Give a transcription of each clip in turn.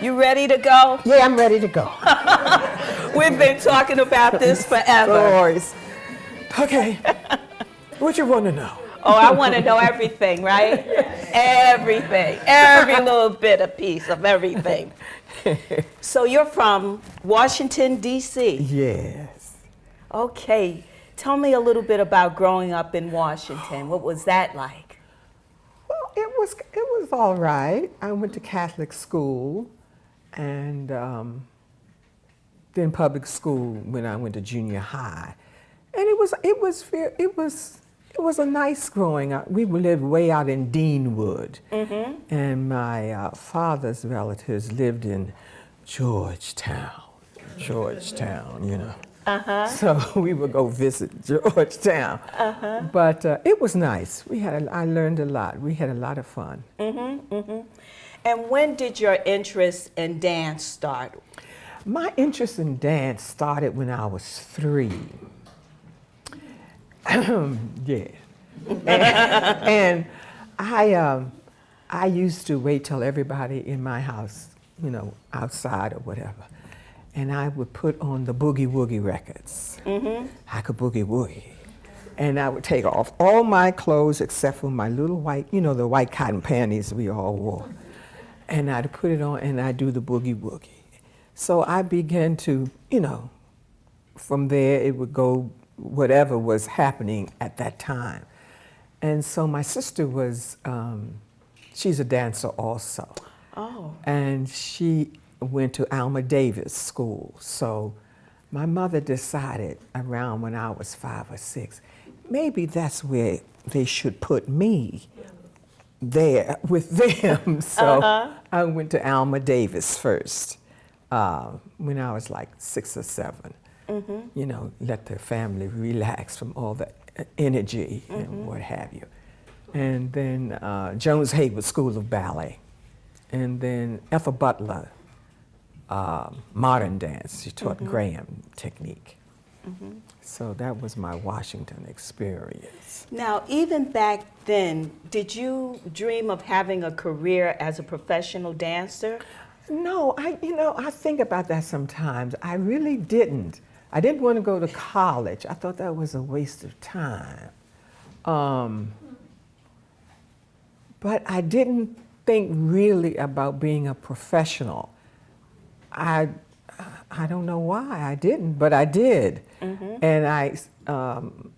You ready to go? Yeah, I'm ready to go. We've been talking about this forever. Stories. Okay, what you want to know? Oh, I want to know everything, right? Everything. Every little bit of piece of everything. So you're from Washington, D.C. Yes. Okay. Tell me a little bit about growing up in Washington. What was that like? Well, it was all right. I went to Catholic school, and then public school when I went to junior high, and it was a nice growing up. We lived way out in Deanwood, and my father's relatives lived in Georgetown, you know. So we would go visit Georgetown. But it was nice. I learned a lot. We had a lot of fun. And when did your interest in dance start? My interest in dance started when I was 3. Yeah. And I used to wait till everybody in my house, you know, outside or whatever, and I would put on the boogie woogie records. I could boogie woogie. And I would take off all my clothes except for my little white, you know, the white cotton panties we all wore. And I'd put it on and I'd do the boogie woogie. So I began to, you know, from there it would go whatever was happening at that time. And so my sister was, she's a dancer also. Oh. And she went to Alma Davis School. So my mother decided around when I was 5 or 6, maybe that's where they should put me, there with them. So I went to Alma Davis first when I was like 6 or 7. You know, let the family relax from all the energy and what have you. And then Jones Haywood School of Ballet. And then Ethel Butler, modern dance. She taught Graham technique. So that was my Washington experience. Now, even back then, did you dream of having a career as a professional dancer? No, I think about that sometimes. I really didn't. I didn't want to go to college. I thought that was a waste of time. But I didn't think really about being a professional. I don't know why I didn't, but I did. And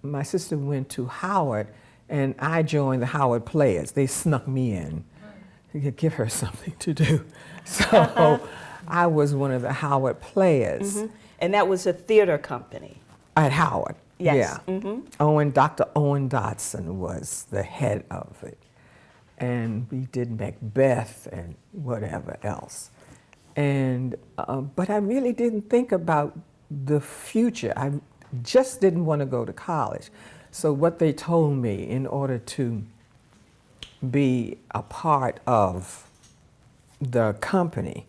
my sister went to Howard, and I joined the Howard Players. They snuck me in to give her something to do. So I was one of the Howard Players. And that was a theater company? At Howard, yes. yeah. Dr. Owen Dodson was the head of it. And we did Macbeth and whatever else. And, but I really didn't think about the future. I just didn't want to go to college. So what they told me in order to be a part of the company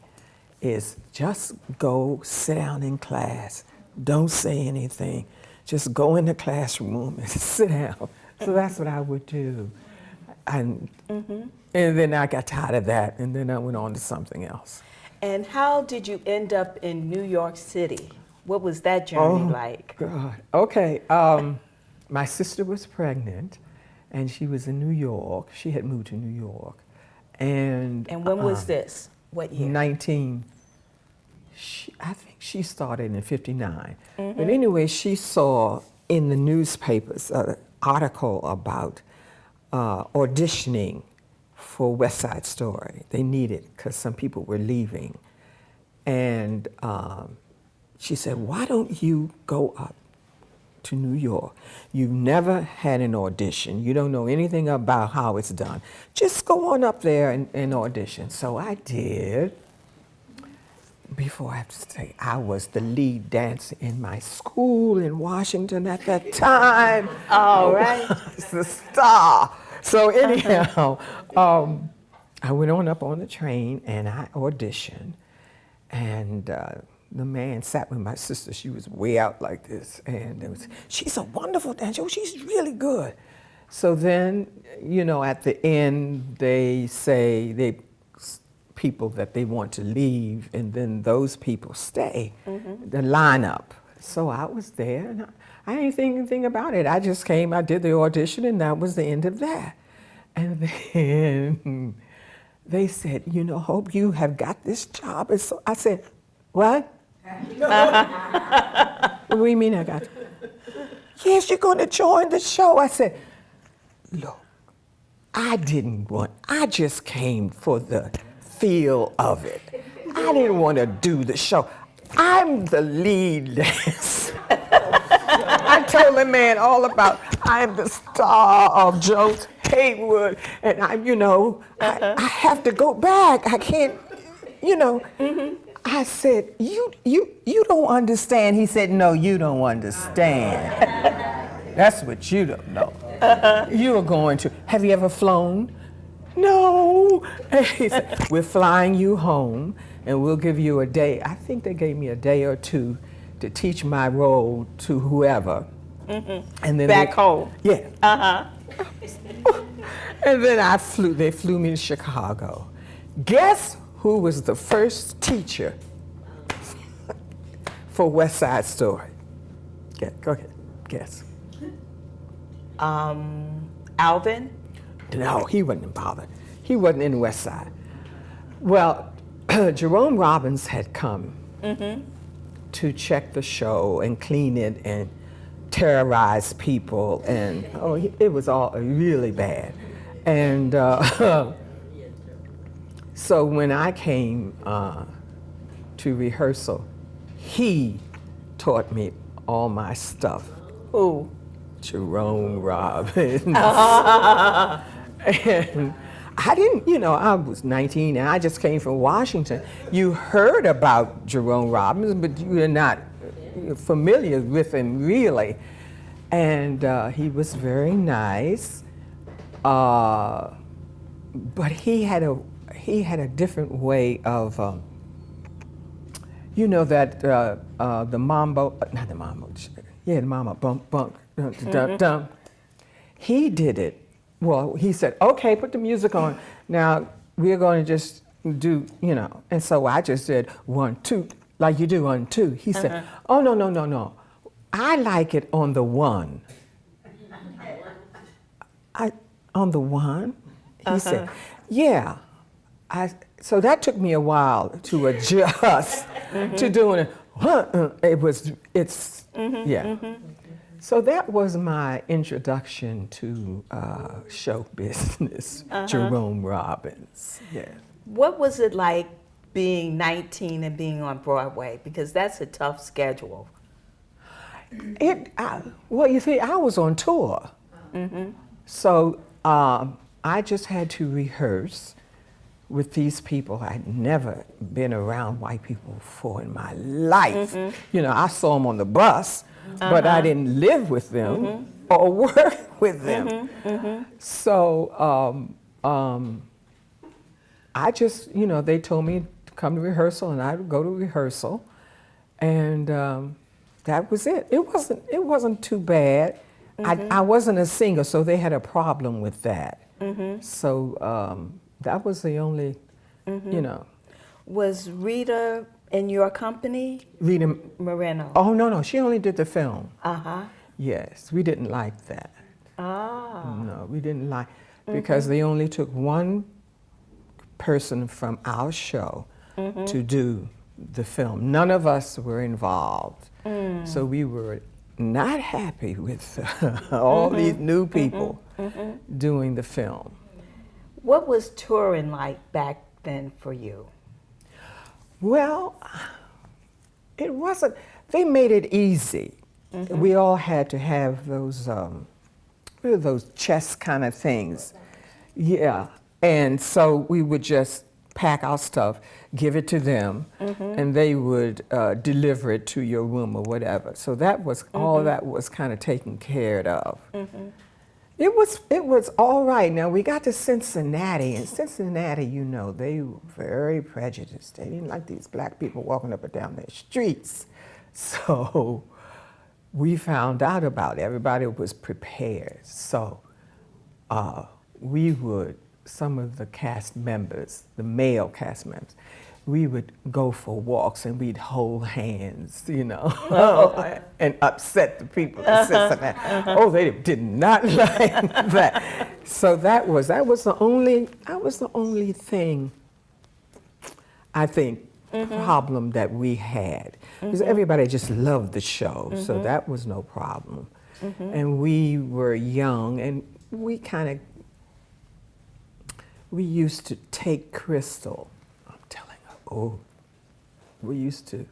is just go sit down in class. Don't say anything. Just go in the classroom and sit down. So that's what I would do. And then I got tired of that, and then I went on to something else. And how did you end up in New York City? What was that journey like? God. Okay. My sister was pregnant, and she was in New York. She had moved to New York. And when was this? What year? I think she started in 59. But anyway, she saw in the newspapers an article about auditioning for West Side Story. They needed, because some people were leaving. And she said, why don't you go up to New York? You've never had an audition. You don't know anything about how it's done. Just go on up there and audition. So I did. Before I have to say, I was the lead dancer in my school in Washington at that time. All right. I was the star. So anyhow, I went on up on the train and I auditioned. And the man sat with my sister. She was way out like this. And she's a wonderful dancer. Oh, she's really good. So then, you know, at the end, they say, people that they want to leave, and then those people stay, the lineup. So I was there, and I didn't think anything about it. I just came, I did the audition, and that was the end of that. And then they said, you know, Hope, you have got this job. And so I said, what? What do you mean I got it? Yes, you're going to join the show. I said, look, I just came for the feel of it. I didn't want to do the show. I'm the lead dancer. I told the man all about, I'm the star of Joe's Haywood, and I have to go back. I can't, I said, you don't understand. He said, no, you don't understand. That's what you don't know. You are going to, have you ever flown? No. He said, we're flying you home, and we'll give you a day. I think they gave me a day or two to teach my role to whoever. And then Back home. Yeah. And then they flew me to Chicago. Guess who was the first teacher for West Side Story? Go ahead, guess. Alvin? No, he wasn't bothered. He wasn't in West Side. Well, Jerome Robbins had come to check the show and clean it and terrorize people, and it was all really bad. And so when I came to rehearsal, he taught me all my stuff. Who? Jerome Robbins. And I didn't, I was 19 and I just came from Washington. You heard about Jerome Robbins, but you were not familiar with him really. And he was very nice, but he had a different way of, the mambo, not the mambo, yeah, the mambo, bump, bump, dum, dum, dum. He did it. Well, he said, okay, put the music on. Now, we're going to just do, And so I just said, 1, 2, like you do 1, 2. He said, oh, no. I like it on the 1. On the 1? He said, yeah. So that took me a while to adjust to doing it. Yeah. So that was my introduction to show business, Jerome Robbins. Yeah. What was it like being 19 and being on Broadway? Because that's a tough schedule. Well, you see, I was on tour. So I just had to rehearse with these people. I'd never been around white people before in my life. I saw them on the bus, but I didn't live with them or work with them. So I just, they told me to come to rehearsal, and I would go to rehearsal, and that was it. It wasn't too bad. I wasn't a singer, so they had a problem with that. So that was the only, Was Rita in your company? Rita Moreno. Oh, no, she only did the film. Uh-huh. Yes, we didn't like that. Ah. No, we didn't like, because they only took one person from our show to do the film. None of us were involved. So we were not happy with all these new people doing the film. What was touring like back then for you? Well, it wasn't, they made it easy. We all had to have those chest kind of things. Yeah, and so we would just pack our stuff, give it to them, and they would deliver it to your room or whatever. So that was, all that was kind of taken care of. It was all right. Now we got to Cincinnati, and Cincinnati, they were very prejudiced. They didn't like these black people walking up and down their streets. So we found out about it. Everybody was prepared. So we would some of the cast members, the male cast members, we would go for walks and we'd hold hands, you know, and upset the people that said something. Oh, they did not like that. So that was the only thing, I think, problem that we had. Because everybody just loved the show, so that was no problem. And we were young, and we used to take Crystal. I'm telling her, we used to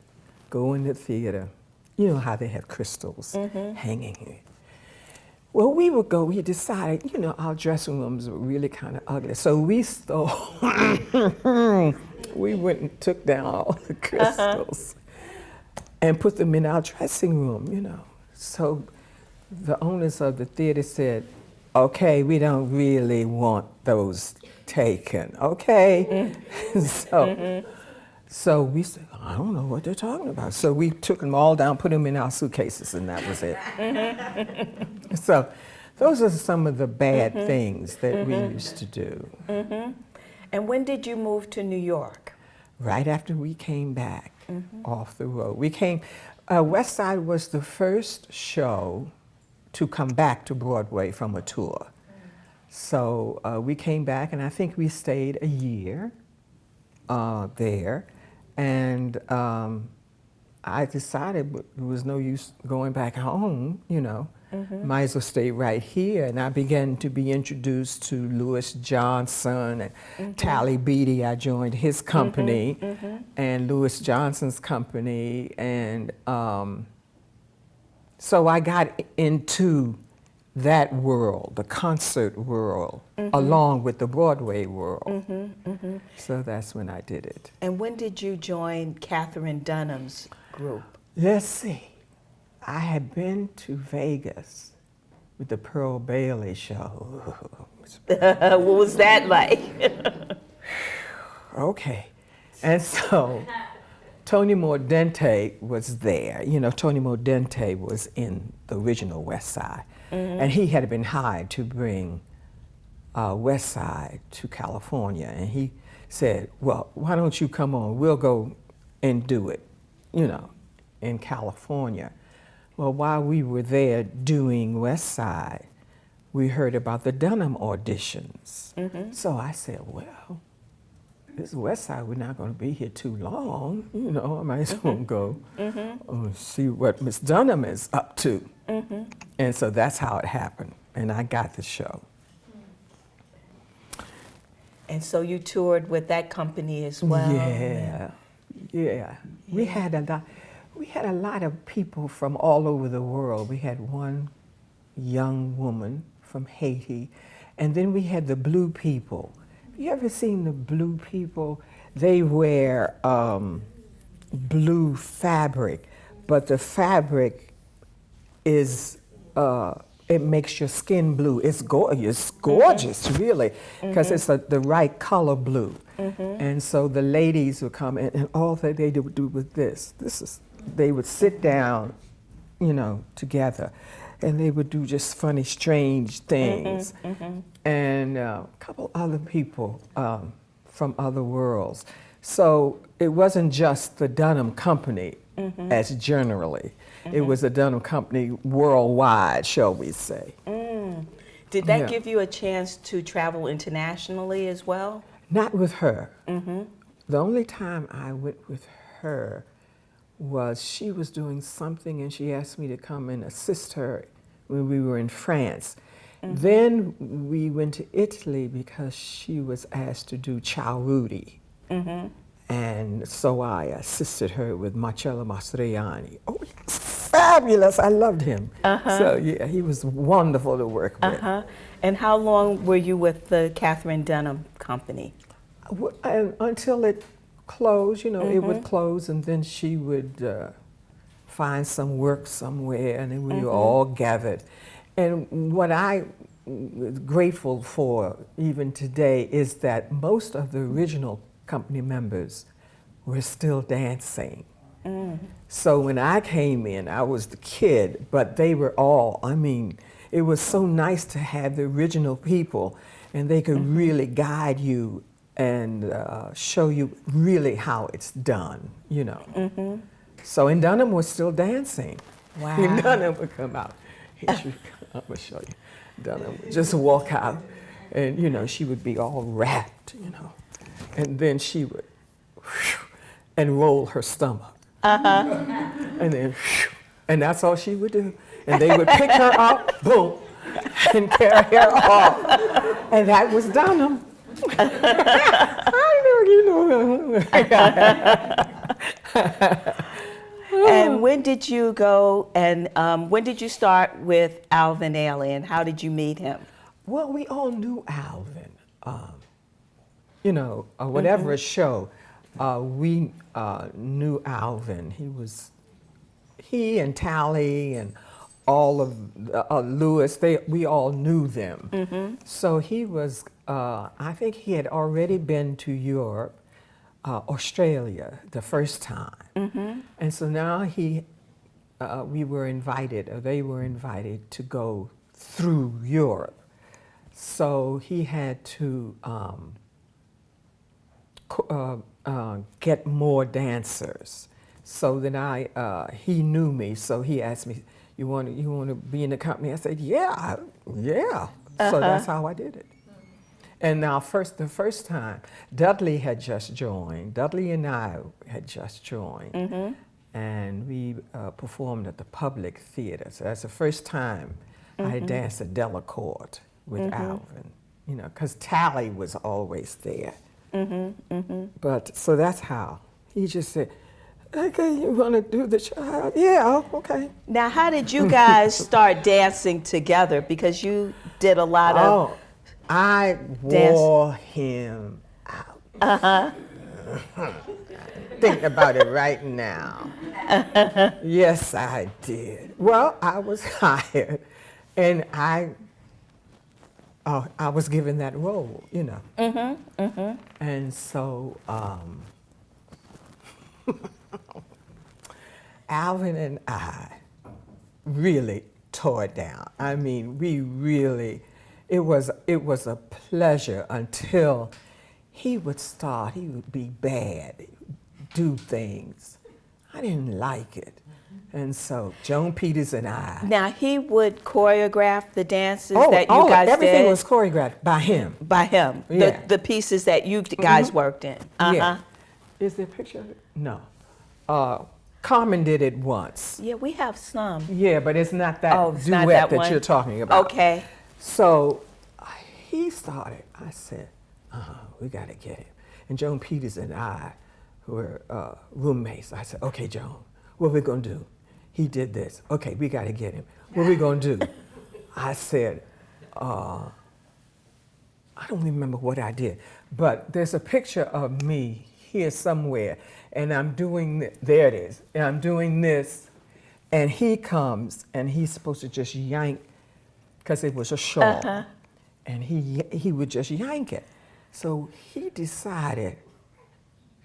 go in the theater. You know how they have crystals hanging here. Well, we decided, you know, our dressing rooms were really kind of ugly. So we stole, we went and took down all the crystals and put them in our dressing room, you know. So the owners of the theater said, okay, we don't really want those taken, okay? So we said, I don't know what they're talking about. So we took them all down, put them in our suitcases, and that was it. So those are some of the bad things that we used to do. And when did you move to New York? Right after we came back off the road. We came, West Side was the first show to come back to Broadway from a tour. So we came back, and I think we stayed a year there. And I decided there was no use going back home, you know. Might as well stay right here. And I began to be introduced to Louis Johnson and Tally Beattie. I joined his company and Louis Johnson's company. And so I got into that world, the concert world, along with the Broadway world. So that's when I did it. And when did you join Katherine Dunham's group? Let's see. I had been to Vegas with the Pearl Bailey show. What was that like? Okay. And so Tony Mordente was there. You know, Tony Mordente was in the original West Side. And he had been hired to bring West Side to California. And he said, well, why don't you come on? We'll go and do it, you know, in California. Well, while we were there doing West Side, we heard about the Dunham auditions. So I said, well, this West Side, we're not going to be here too long. You know, I might as well go see what Miss Dunham is up to. And so that's how it happened. And I got the show. And so you toured with that company as well? Yeah, yeah. We had a lot of people from all over the world. We had one young woman from Haiti, and then we had the Blue People. Have you ever seen the Blue People? They wear blue fabric, but the fabric is, it makes your skin blue. It's gorgeous, really, because it's the right color blue. And so the ladies would come in, and all that they would do was this. They would sit down, you know, together, and they would do just funny, strange things. And a couple other people from other worlds. So it wasn't just the Dunham Company as generally. It was a Dunham Company worldwide, shall we say. Did that give you a chance to travel internationally as well? Not with her. The only time I went with her was she was doing something and she asked me to come and assist her when we were in France. Then we went to Italy because she was asked to do Ciao Rudy. And so I assisted her with Marcello Mastroianni. Oh, fabulous, I loved him. So yeah, he was wonderful to work with. And how long were you with the Katherine Dunham company? Until it closed, you know, it would close and then she would find some work somewhere and then we were all gathered. And what I'm grateful for even today is that most of the original company members were still dancing. So when I came in, I was the kid, but they were all, I mean, it was so nice to have the original people, and they could really guide you and show you really how it's done, you know. So, and Dunham was still dancing. Wow. And Dunham would come out. Here she come. I'm gonna show you. Dunham would just walk out, and you know, she would be all wrapped, you know, and then she would and roll her stomach, and then and that's all she would do. And they would pick her up, boom, and carry her off, and that was Dunham. I know, you know. And when did you go and when did you start with Alvin Ailey, and how did you meet him? Well, we all knew Alvin. You know, whatever show, we knew Alvin. He and Tally and all of Lewis, we all knew them. So he was, I think he had already been to Europe, Australia the first time. And so now we were invited, or they were invited to go through Europe. So he had to get more dancers. So then he knew me, so he asked me, you want to be in the company? I said, yeah. So that's how I did it. And now the first time, Dudley had just joined. Dudley and I had just joined. And we performed at the Public Theater. So that's the first time I had danced at Delacorte with Alvin, you know, because Tally was always there. But so that's how. He just said, okay, you want to do the child? Yeah, okay. Now, how did you guys start dancing together? Because you did a lot of I wore him out. Thinking about it right now. Yes, I did. Well, I was hired, and I was given that role, you know. And so Alvin and I really tore it down. I mean, we really, it was a pleasure until he would be bad, do things. I didn't like it. And so Joan Peters and I. Now, he would choreograph the dances that you guys everything did? was choreographed by him. By him, Yeah. the pieces that you guys worked in. Yeah. Is there a picture of it? No. Carmen did it once. Yeah, we have some. Yeah, but it's not that It's duet not that that one? you're talking about. Okay. So he started. I said, we got to get him. And Joan Peters and I were roommates. I said, okay, Joan, what are we going to do? He did this. Okay, we got to get him. What are we going to do? I said, I don't remember what I did, but there's a picture of me here somewhere, and I'm doing, there it is, and I'm doing this, and he comes, and he's supposed to just yank, because it was a shawl, and he would just yank it. So he decided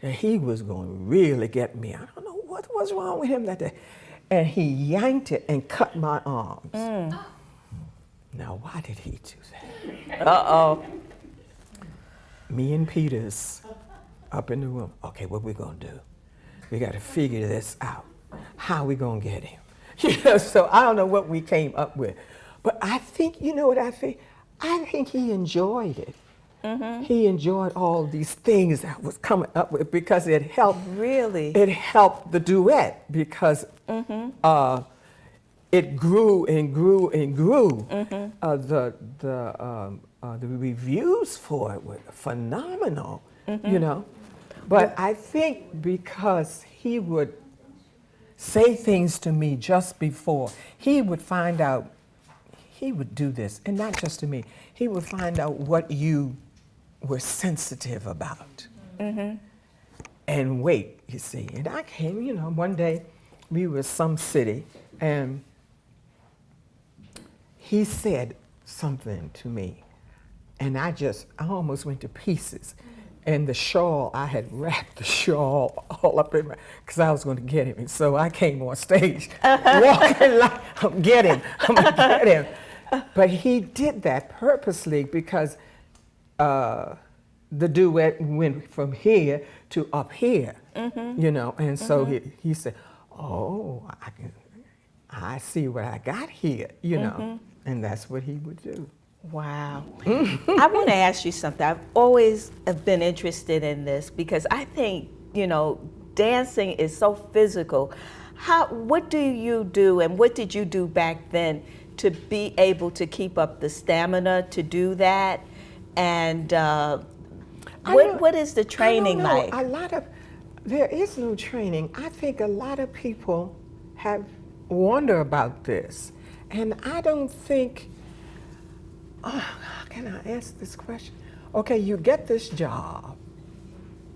that he was going to really get me. I don't know what was wrong with him that day. And he yanked it and cut my arms. Now, why did he do that? Uh-oh. Me and Peters up in the room. Okay, what we gonna do? We got to figure this out. How we gonna get him? You know, so I don't know what we came up with, but I think, you know what I think? I think he enjoyed it. He enjoyed all these things that I was coming up with because it helped. Really? It helped the duet because it grew and grew and grew. The reviews for it were phenomenal, you know. But I think because he would say things to me just before, he would find out, he would do this, and not just to me, he would find out what you were sensitive about. And wait, you see. And I came, you know, one day we were some city, and he said something to me, and I almost went to pieces. And the shawl, I had wrapped the shawl all up in my, because I was going to get him. And so I came on stage, walking like, I'm gonna get him. But he did that purposely because the duet went from here to up here, you know, and so he said, "Oh, I see what I got here," you know, and that's what he would do. Wow. I want to ask you something. I've always have been interested in this because I think, you know, dancing is so physical. What do you do and what did you do back then to be able to keep up the stamina to do that? And what is the training like? There is no training. I think a lot of people wonder about this. And I don't think, how can I ask this question? Okay, you get this job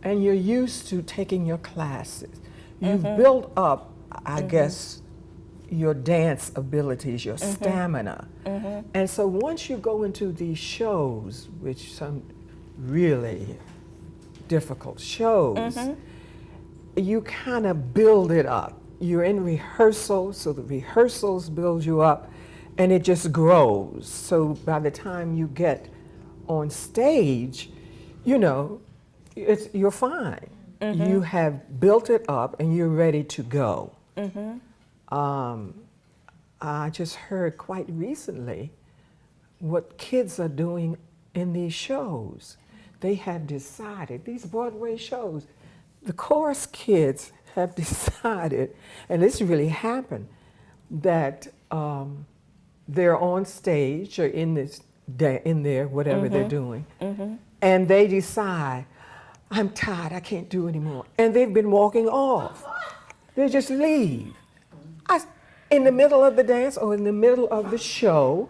and you're used to taking your classes. You've built up, I guess, your dance abilities, your stamina. And so once you go into these shows, which some really difficult shows, you kind of build it up. You're in rehearsal, so the rehearsals build you up, and it just grows. So by the time you get on stage, you know, you're fine. You have built it up, and you're ready to go. I just heard quite recently what kids are doing in these shows. They have decided, these Broadway shows, the chorus kids have decided, and this really happened, that they're on stage or in there, whatever they're doing, and they decide, I'm tired, I can't do anymore. And they've been walking off. They just leave. In the middle of the dance or in the middle of the show,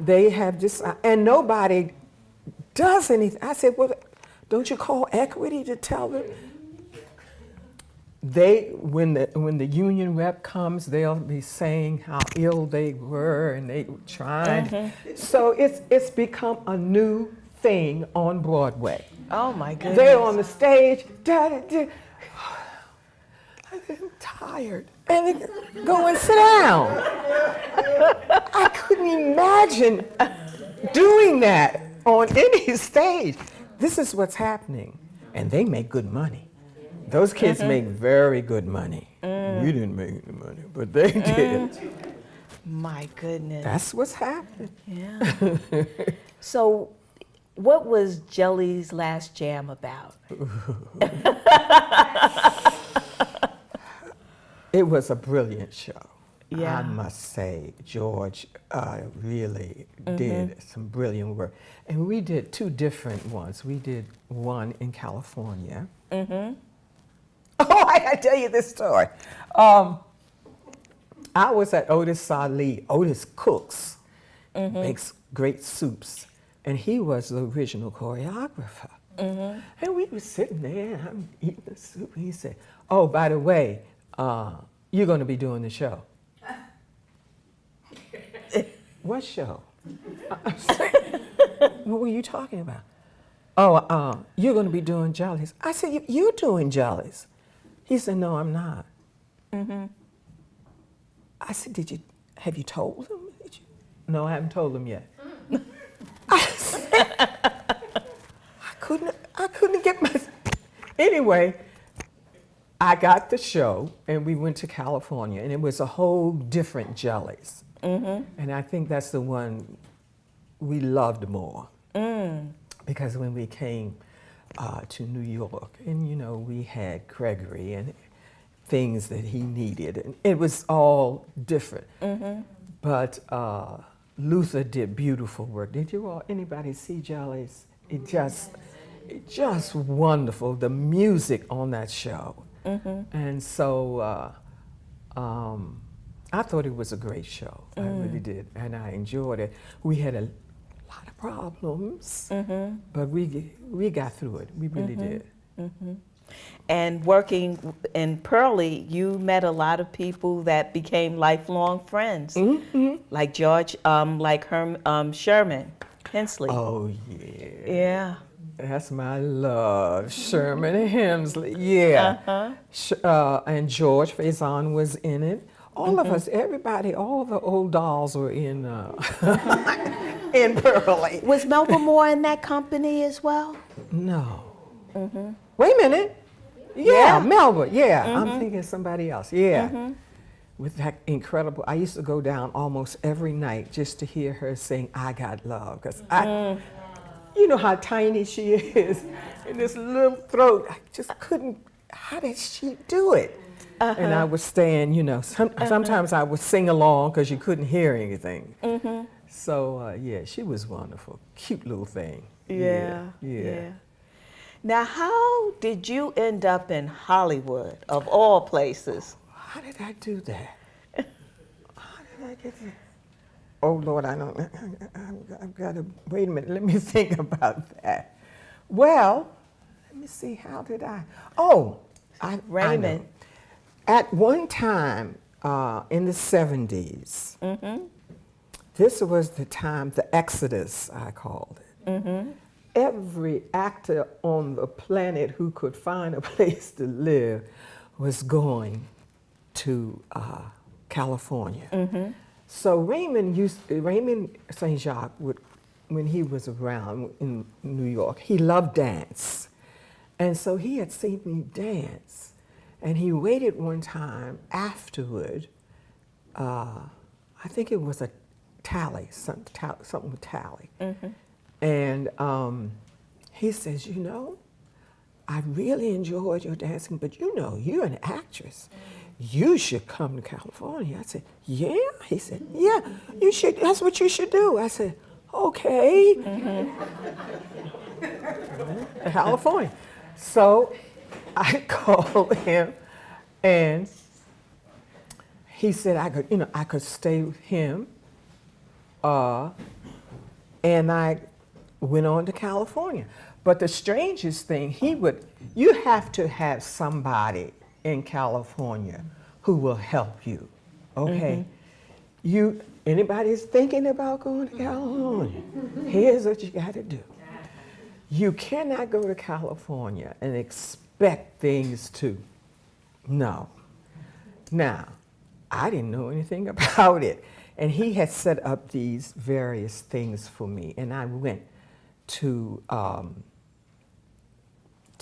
they have decided, and nobody does anything. I said, well, don't you call equity to tell them? When the union rep comes, they'll be saying how ill they were and they were trying. So it's become a new thing on Broadway. Oh my goodness. They're on the stage, I'm tired. And they go and sit down. I couldn't imagine doing that on any stage. This is what's happening. And they make good money. Those kids make very good money. We didn't make any money, but they did. My goodness. That's what's happening. Yeah. So, what was Jelly's Last Jam about? It was a brilliant show. Yeah. I must say, George really did some brilliant work. And we did two different ones. We did one in California. Oh, I gotta tell you this story. I was at Otis cooks, makes great soups, and he was the original choreographer. And we were sitting there, and I'm eating the soup, and he said, oh, by the way, you're gonna be doing the show. What show? What were you talking about? Oh, you're gonna be doing Jollies. I said, you're doing Jollies. He said, no, I'm not. I said, have you told him? No, I haven't told him yet. I said, I couldn't get my, anyway, I got the show and we went to California and it was a whole different Jollies. And I think that's the one we loved more. Because when we came to New York, and you know, we had Gregory and things that he needed, and it was all different. But Luther did beautiful work. Did you all, anybody see Jollies? It just wonderful, the music on that show. And so I thought it was a great show. I really did, and I enjoyed it. We had a lot of problems, but we got through it. We really did. And working in Pearlie, you met a lot of people that became lifelong friends, like George, like Sherman Hensley. Oh yeah. Yeah. That's my love, Sherman Hemsley. Yeah. And George Faison was in it. all of us, everybody, all the old dolls were in in Pearlie. Was Melba Moore in that company as well? No. Wait a minute. Yeah, Melba. Yeah, I'm thinking somebody else. Yeah. With that incredible, I used to go down almost every night just to hear her sing "I Got Love," because you know how tiny she is, in this little throat. I just couldn't. How did she do it? And I would stand, you know. Sometimes I would sing along because you couldn't hear anything. So yeah, she was wonderful, cute little thing. Yeah. Yeah. Now, how did you end up in Hollywood, of all places? How did I do that? How did I get there? Oh Lord, I don't. I've got to wait a minute. Let me think about that. Well, let me see. How did I? Oh, I Raymond. know. At one time in the 70s, this was the time, the Exodus, I called it. Every actor on the planet who could find a place to live was going to California. So Raymond St. Jacques would, when he was around in New York, he loved dance. And so he had seen me dance. And he waited one time afterward, I think it was a tally, something with tally. And he says, you know, I really enjoyed your dancing, but you know, you're an actress. You should come to California. I said, yeah? He said, yeah, you should. That's what you should do. I said, okay. California. So I called him, and he said I could stay with him, and I went on to California. But the strangest thing, you have to have somebody in California who will help you, okay? Anybody's thinking about going to California, here's what you gotta do. You cannot go to California and expect things to, no. Now, I didn't know anything about it. And he had set up these various things for me, and I went to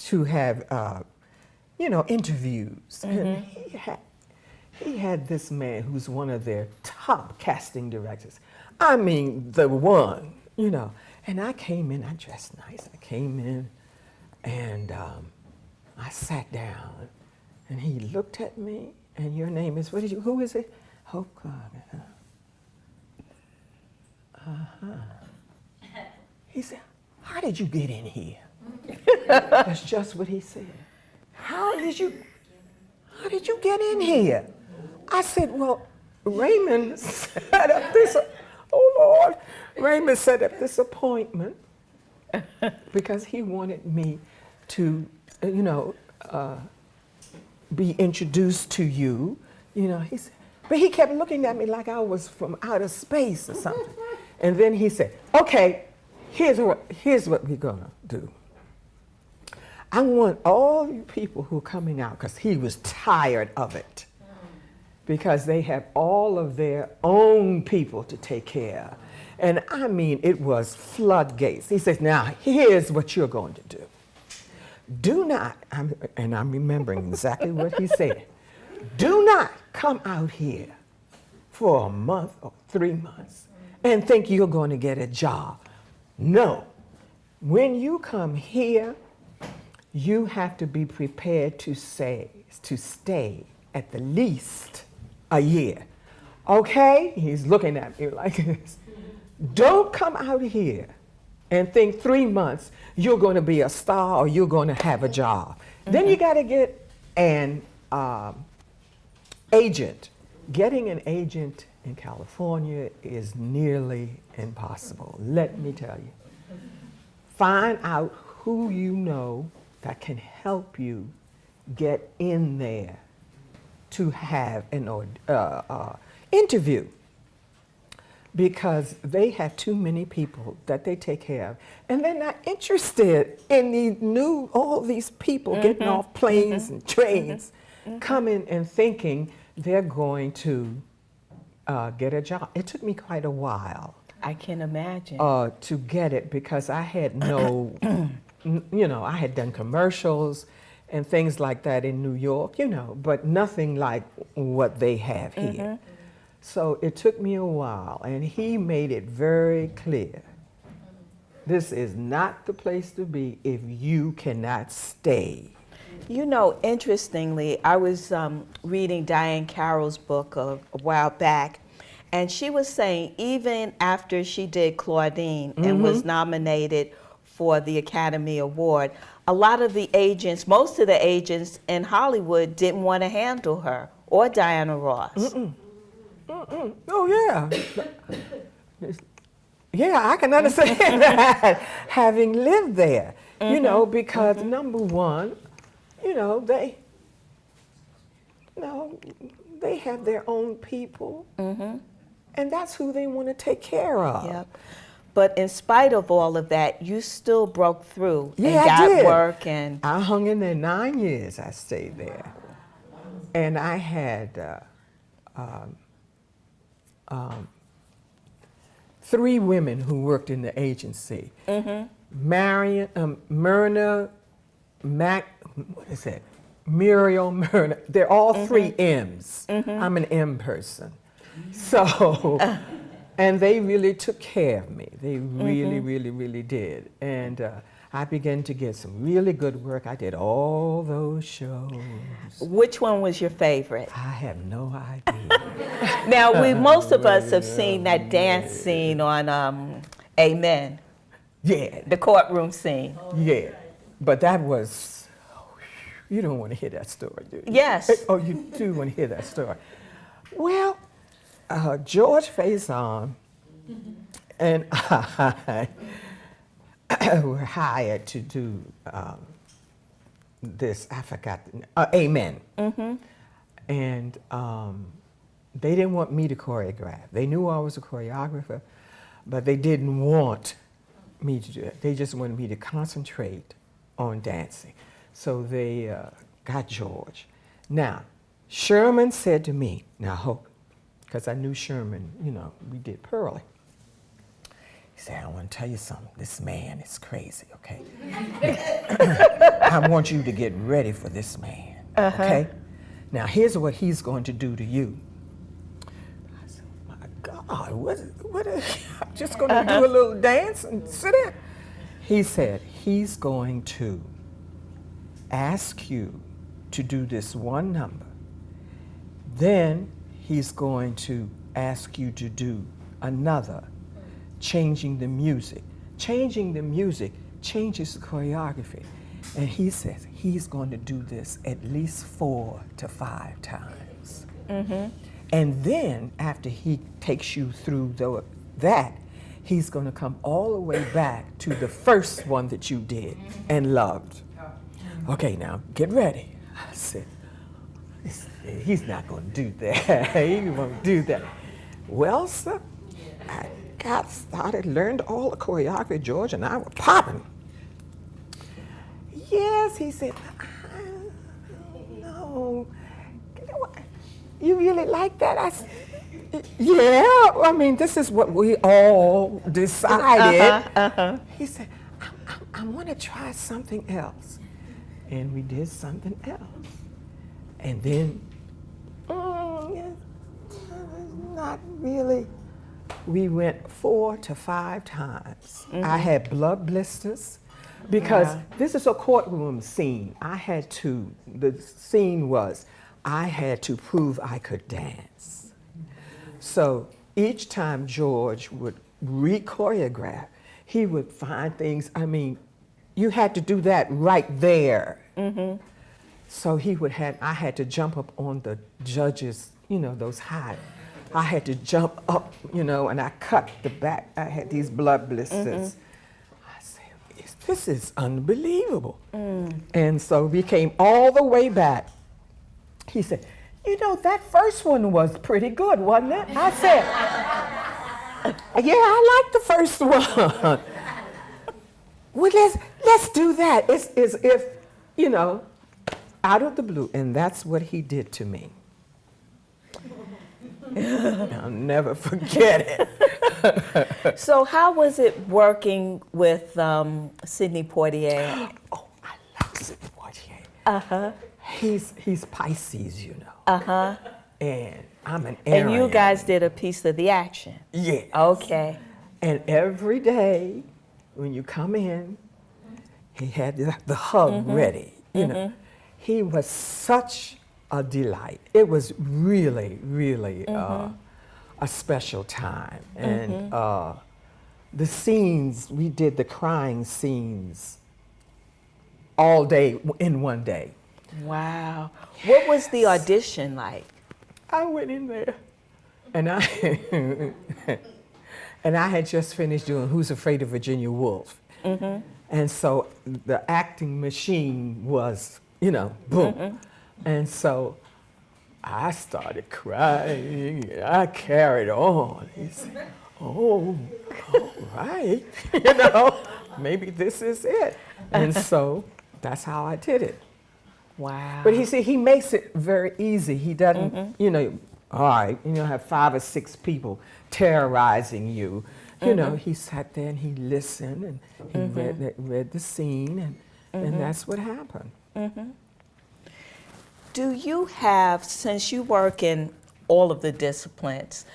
have, interviews. And he had this man who's one of their top casting directors. I mean, the one, you know. And I came in, I dressed nice. I came in, and I sat down, and he looked at me, and your name is, who is it? Hope Clarke. He said, how did you get in here? That's just what he said. How did you get in here? I said, well, Raymond set up this, Raymond set up this appointment because he wanted me to, be introduced to you. He said, but he kept looking at me like I was from outer space or something. And then he said, okay, here's what we're gonna do. I want all you people who are coming out, because he was tired of it, because they have all of their own people to take care of. And I mean, it was floodgates. He says, now, here's what you're going to do. Do not, and I'm remembering exactly what he said, do not come out here for a month or 3 months and think you're going to get a job. No. When you come here, you have to be prepared to stay at the least a year. Okay? He's looking at me like this. Don't come out here and think 3 months you're going to be a star or you're going to have a job. Then you got to get an agent. Getting an agent in California is nearly impossible, let me tell you. Find out who you know that can help you get in there to have an interview, because they have too many people that they take care of, and they're not interested in all these people getting off planes and trains, coming and thinking they're going to get a job. It took me quite a while I can imagine. to get it because I had no, I had done commercials and things like that in New York, but nothing like what they have here. So it took me a while, and he made it very clear. This is not the place to be if you cannot stay. Interestingly, I was reading Diane Carroll's book a while back, and she was saying even after she did Claudine and was nominated for the Academy Award, a lot of the agents, most of the agents in Hollywood didn't want to handle her or Diana Ross. Oh, yeah. Yeah, I can understand that, having lived there, because number one, they have their own people, and that's who they want to take care of. Yep. But in spite of all of that, you still broke through and Yeah, got I did. work. And I hung in there 9 years. I stayed there, and I had 3 women who worked in the agency. Myrna, Muriel, Myrna. They're all 3 M's. I'm an M person. So, and they really took care of me. They really, really, really did. And I began to get some really good work. I did all those shows. which one was your favorite? I have no idea. Now, most of us have seen that dance scene on Amen, Yeah, the courtroom scene. yeah. But that was, you don't want to hear that story, do you? Yes. Oh, you do want to hear that story. Well, George Faison and I were hired to do this, I forgot, Amen. And they didn't want me to choreograph. They knew I was a choreographer, but they didn't want me to do it. They just wanted me to concentrate on dancing. So they got George. Now, Sherman said to me, now hope, because I knew Sherman, we did Pearlie. He said, I want to tell you something. This man is crazy, okay? I want you to get ready for this man, okay? Now, here's what he's going to do to you. I said, oh my God, what I'm just going to do a little dance and sit there? He said, he's going to ask you to do this one number. Then he's going to ask you to do another, changing the music. Changing the music changes the choreography. And he says he's going to do this at least 4 to 5 times. And then after he takes you through that, he's going to come all the way back to the first one that you did and loved. Okay, now get ready. I said, he's not going to do that. He won't do that. Well, sir, I got started, learned all the choreography. George and I were popping. Yes, he said, no. You really like that? I said, yeah, I mean, this is what we all decided. He said, I want to try something else. And we did something else. And then, not really. We went 4 to 5 times. I had blood blisters because this is a courtroom scene. The scene was, I had to prove I could dance. So each time George would re-choreograph, he would find things, you had to do that right there. So I had to jump up on the judges, those high. I had to jump up, and I cut the back. I had these blood blisters. I said, this is unbelievable. And so we came all the way back. He said, that first one was pretty good, wasn't it? I said, yeah, I like the first one. Well, let's do that. It's as if, out of the blue. And that's what he did to me. I'll never forget it. So how was it working with Sidney Poitier? Oh, I love Sidney Poitier. Uh-huh. He's Pisces, you know. Uh-huh. And I'm an Arian. And you guys did a piece of the action. Yes. Okay. And every day when you come in, he had the hug ready. You know, he was such a delight. It was really, really a special time. And the scenes, we did the crying scenes all day in one day. Wow. What was the audition like? I went in there, and I had just finished doing Who's Afraid of Virginia Woolf. And so the acting machine was, you know, boom. And so I started crying, and I carried on. He said, oh, all right, you know, maybe this is it. And so that's how I did it. Wow. But he makes it very easy. He doesn't, you know, all right, you know, have 5 or 6 people terrorizing you. You know, he sat there and he listened and he read the scene, and that's what happened. Do you have, since you work in all of the disciplines,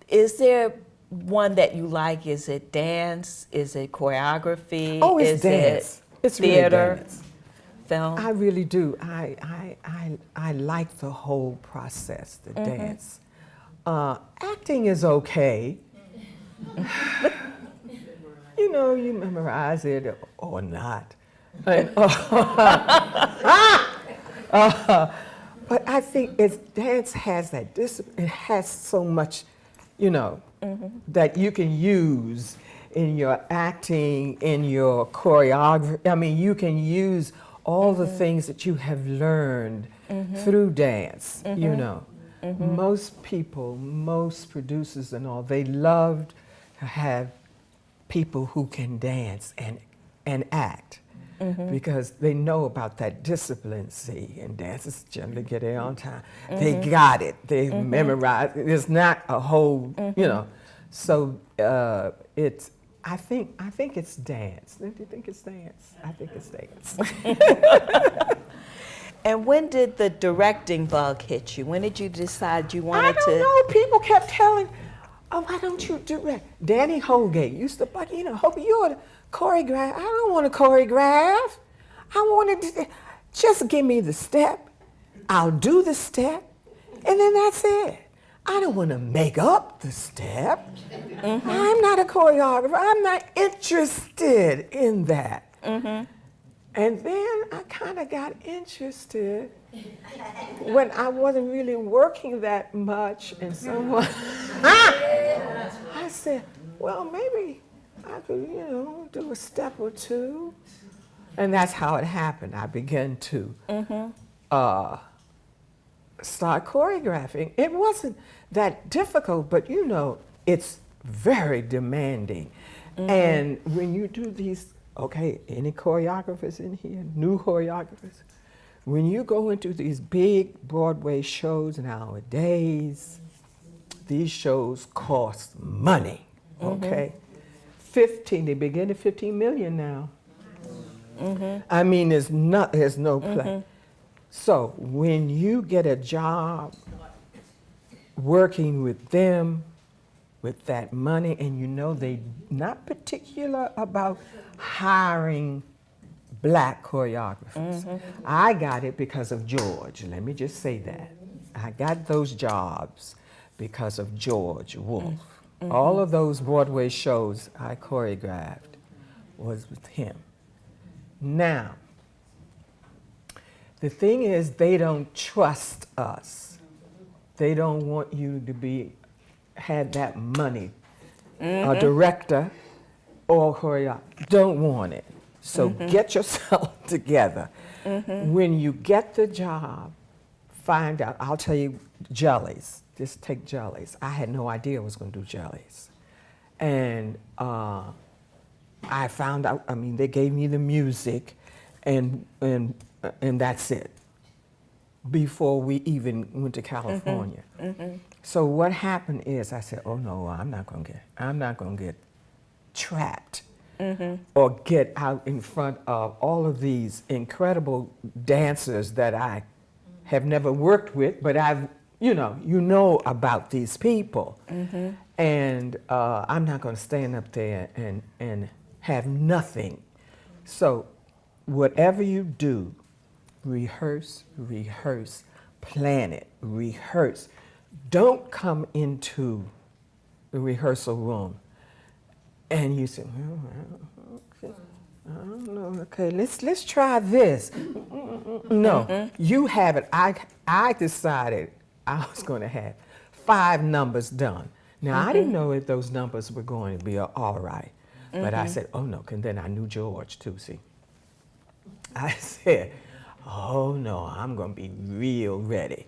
is there one that you like? Is it dance? Is it choreography? Oh, it's is dance. It it's really theater? dance. Film? I really do. I like the whole process, the dance. Acting is okay. You know, you memorize it or not. And, but I think dance has that discipline. It has so much, you know, that you can use in your acting, in your choreography. I mean, you can use all the things that you have learned through dance, you know. Most people, most producers and all, they loved to have people who can dance and act because they know about that discipline. See, and dancers generally get there on time. They got it. They memorized it. It's not a whole, you know. So it's. I think it's dance. Do you think it's dance? I think it's dance. And when did the directing bug hit you? When did you decide you wanted to? I don't know. People kept telling, oh, why don't you do that? Danny Holgate used to, you know, Hope you're the choreograph. I don't want to choreograph. I want to just give me the step. I'll do the step, and then that's it. I don't want to make up the step. I'm not a choreographer. I'm not interested in that. And then I kind of got interested when I wasn't really working that much, and someone, I said, well, maybe I could, you know, do a step or two. And that's how it happened. I began to start choreographing. It wasn't that difficult, but you know, it's very demanding. And when you do these, okay, any choreographers in here, new choreographers, when you go into these big Broadway shows nowadays, these shows cost money, okay? They begin at 15 million now. I mean, there's no play. So when you get a job working with them, with that money, and you know they're not particular about hiring black choreographers. I got it because of George. Let me just say that. I got those jobs because of George Wolfe. All of those Broadway shows I choreographed was with him. Now, the thing is, they don't trust us. They don't want you to had that money. A director or choreographer don't want it. So get yourself together. When you get the job, find out. I'll tell you, jellies. Just take jellies. I had no idea I was going to do jellies. And I found out, I mean, they gave me the music, and that's it. before we even went to California. So what happened is I said, oh no, I'm not gonna get trapped or get out in front of all of these incredible dancers that I have never worked with, but you know about these people. And I'm not gonna stand up there and have nothing. So whatever you do, rehearse, plan it, rehearse. Don't come into the rehearsal room and you say, well, okay, I don't know, okay, let's try this. No, you have it. I decided I was going to have 5 numbers done. Now, I didn't know if those numbers were going to be all right, but I said, oh no, and then I knew George too, see. I said, oh no, I'm going to be real ready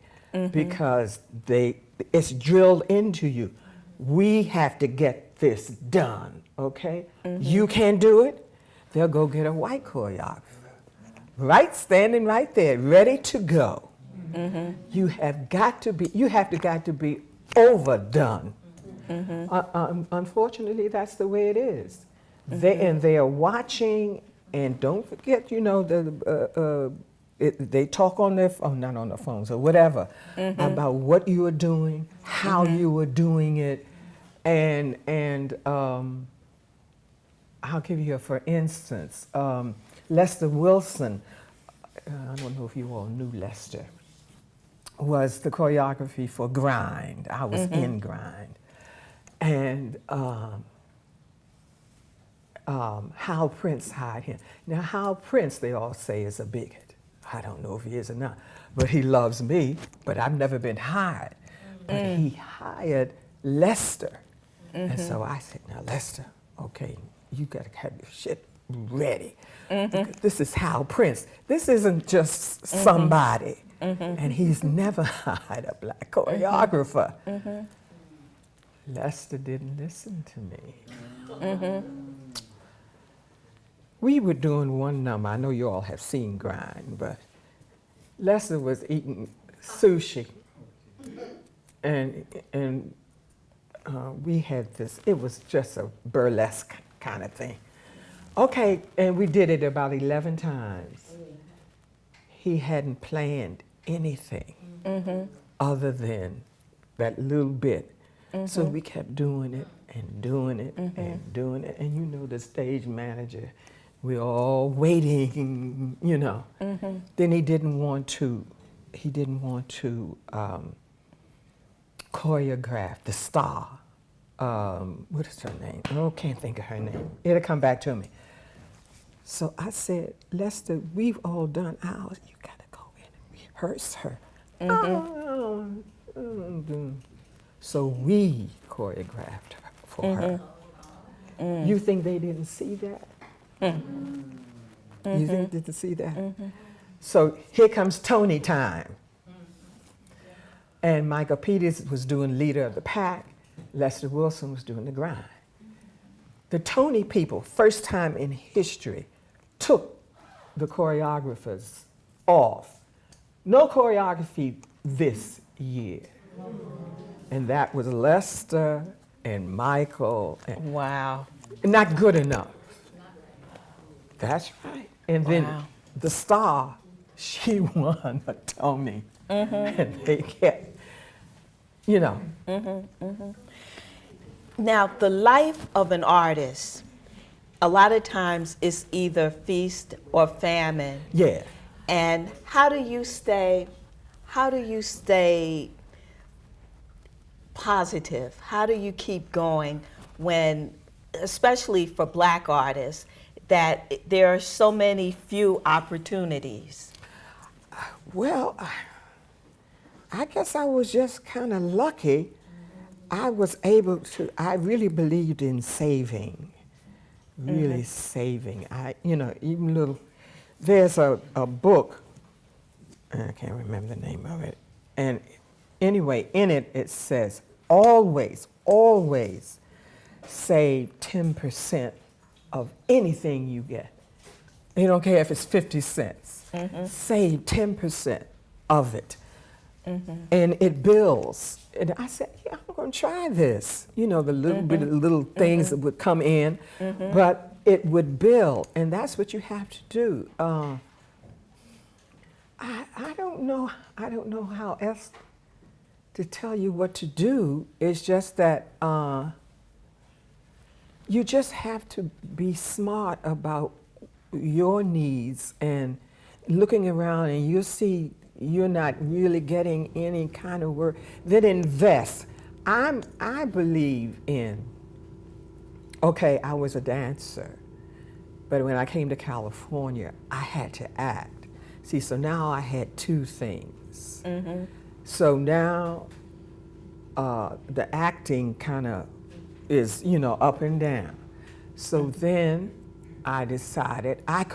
because it's drilled into you. We have to get this done, okay? You can't do it, they'll go get a white choreographer, standing right there, ready to go. You have got to be overdone. Unfortunately, that's the way it is. They are watching, and don't forget, they talk on their phone, not on their phones or whatever, about what you are doing, how you are doing it, and I'll give you for instance, Lester Wilson, I don't know if you all knew Lester, was the choreography for Grind. I was in Grind. And Hal Prince hired him. Now, Hal Prince, they all say, is a bigot. I don't know if he is or not, but he loves me, but I've never been hired. But he hired Lester. And so I said, now, Lester, okay, you got to have your shit ready. This is Hal Prince. This isn't just somebody. And he's never hired a black choreographer. Lester didn't listen to me. We were doing one number. I know you all have seen Grind, but Lester was eating sushi, and we had this. It was just a burlesque kind of thing. Okay, and we did it about 11 times. He hadn't planned anything other than that little bit. So we kept doing it and doing it and doing it. And you know, the stage manager, we're all waiting, you know. Then he didn't want to choreograph the star. What is her name? Oh, can't think of her name. It'll come back to me. So I said, Lester, we've all done ours. You gotta go in and rehearse her. So we choreographed her for her. You think they didn't see that? You think they didn't see that? So here comes Tony time. And Michael Peters was doing leader of the pack. Lester Wilson was doing the Grind. The Tony people, first time in history, took the choreographers off. No choreography this year. And that was Lester and Michael. And Wow. not good enough. That's right. And then the star, she won a Tony. And they kept, you know. Now, the life of an artist, a lot of times it's either feast or famine. Yeah. And how do you stay positive? How do you keep going when, especially for black artists, that there are so many few opportunities? Well, I guess I was just kind of lucky. I really believed in saving, really saving. There's a book, I can't remember the name of it. And anyway, in it, it says, always save 10% of anything you get. You don't care if it's 50 cents. Save 10% of it. And it builds. And I said, yeah, I'm going to try this. You know, the little bit of little things that would come in, but it would build. And that's what you have to do. I don't know. I don't know how else to tell you what to do. It's just that you just have to be smart about your needs and looking around, and you see you're not really getting any kind of work. Then invest. I believe in. Okay, I was a dancer, but when I came to California, I had to act. See, so now I had two things. So now the acting kind of is, you know, up and down. So then I decided I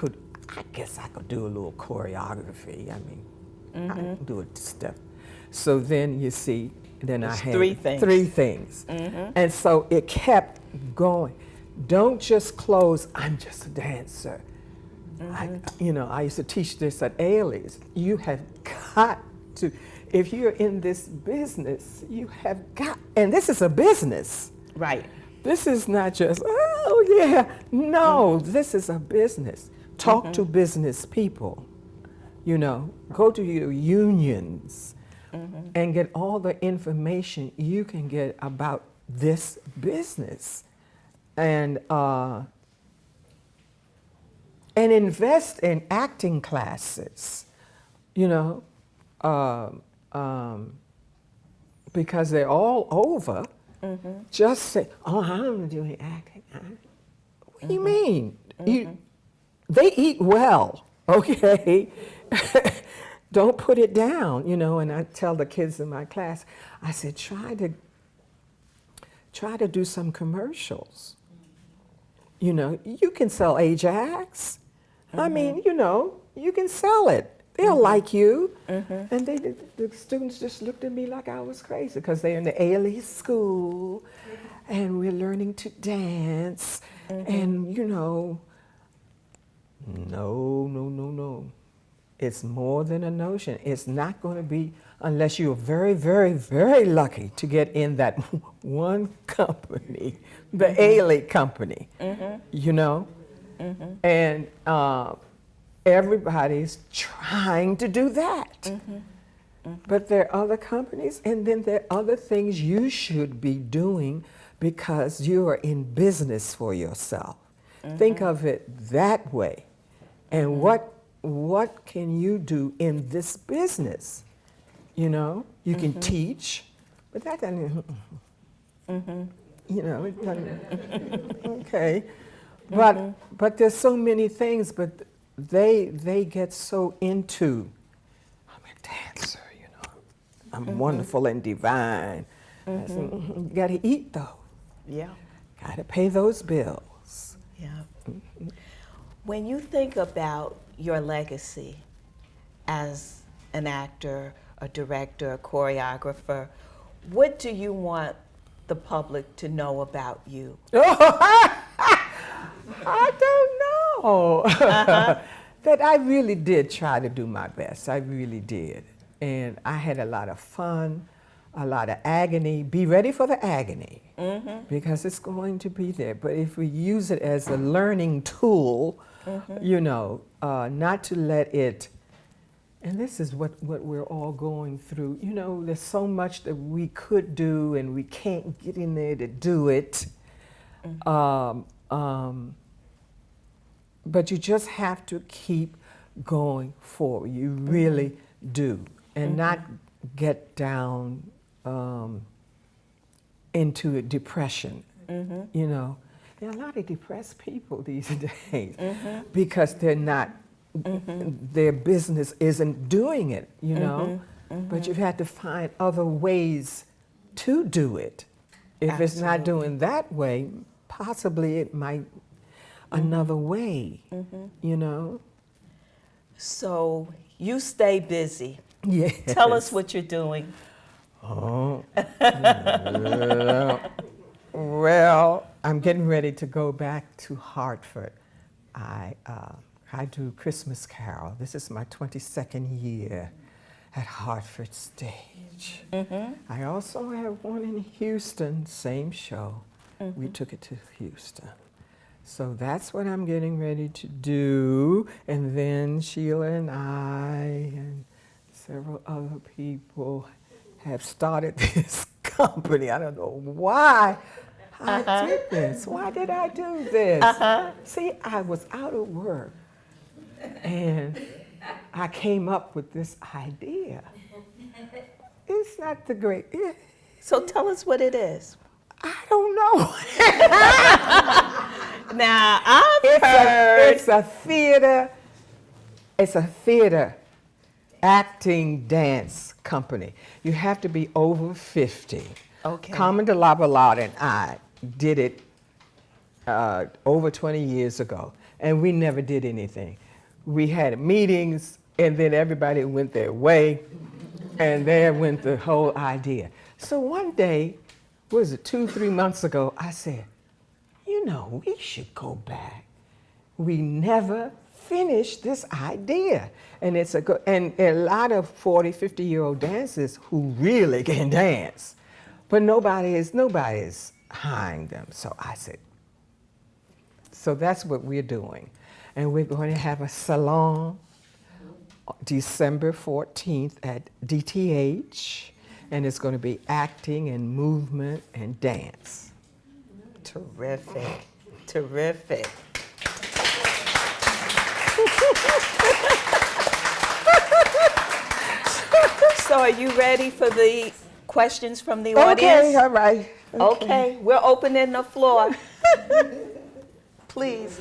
guess I could do a little choreography. I mean, I can do it stuff. So then you see, then I had three things. Three things. And so it kept going. Don't just close, I'm just a dancer. I used to teach this at Ailey's. You have got to, if you're in this business, you have got, and this is a business. Right. This is not just, oh yeah, no, this is a business. Talk to business people, you know, go to your unions and get all the information you can get about this business. And invest in acting classes, you know, because they're all over. Just say, oh, I'm doing acting. What do you mean? They eat well, okay? Don't put it down, you know, and I tell the kids in my class, I said, try to do some commercials. You know, you can sell Ajax. I mean, you know, you can sell it. They'll like you. And the students just looked at me like I was crazy because they're in the Ailey school and we're learning to dance. And, you know, no. It's more than a notion. It's not going to be unless you're very, very, very lucky to get in that one company, the Ailey company, you know? And everybody's trying to do that. But there are other companies, and then there are other things you should be doing because you are in business for yourself. Think of it that way. And what can you do in this business? You know, you can teach, but that doesn't, you know, it doesn't, okay. But there's so many things, but they get so into, I'm a dancer, you know, I'm wonderful and divine. I said, you gotta eat though. Yeah. Gotta pay those bills. Yeah. When you think about your legacy as an actor, a director, a choreographer, what do you want the public to know about you? I don't know. That I really did try to do my best. I really did. And I had a lot of fun, a lot of agony. Be ready for the agony because it's going to be there. But if we use it as a learning tool, you know, not to let it, and this is what we're all going through. You know, there's so much that we could do and we can't get in there to do it. But you just have to keep going forward. You really do. And not get down into a depression. You know, there are a lot of depressed people these days because they're not, their business isn't doing it, you know. But you've had to find other ways to do it. If it's not doing that way, possibly it might another way, you know. So you stay busy. Yeah. Tell us what you're doing. Oh, well, I'm getting ready to go back to Hartford. I do Christmas Carol. This is my 22nd year. at Hartford Stage. I also have one in Houston, same show. We took it to Houston. So that's what I'm getting ready to do. And then Sheila and I and several other people have started this company. I don't know why I did this. Why did I do this? See, I was out of work and I came up with this idea. It's not the great. So tell us what it is. I don't know. Now, I've heard. It's a theater acting dance company. You have to be over 50. Okay. Carmen de Lavalade and I did it over 20 years ago, and we never did anything. We had meetings, and then everybody went their way, and there went the whole idea. So one day, what was it, 2-3 months ago, I said, you know, we should go back. We never finished this idea. And it's and a lot of 40, 50-year-old dancers who really can dance, but nobody is hiring them. So I said, so that's what we're doing. And we're going to have a salon December 14th at DTH, and it's going to be acting and movement and dance. Terrific, terrific. So are you ready for the questions from the audience? Okay, all right. Okay, we're opening the floor. Please.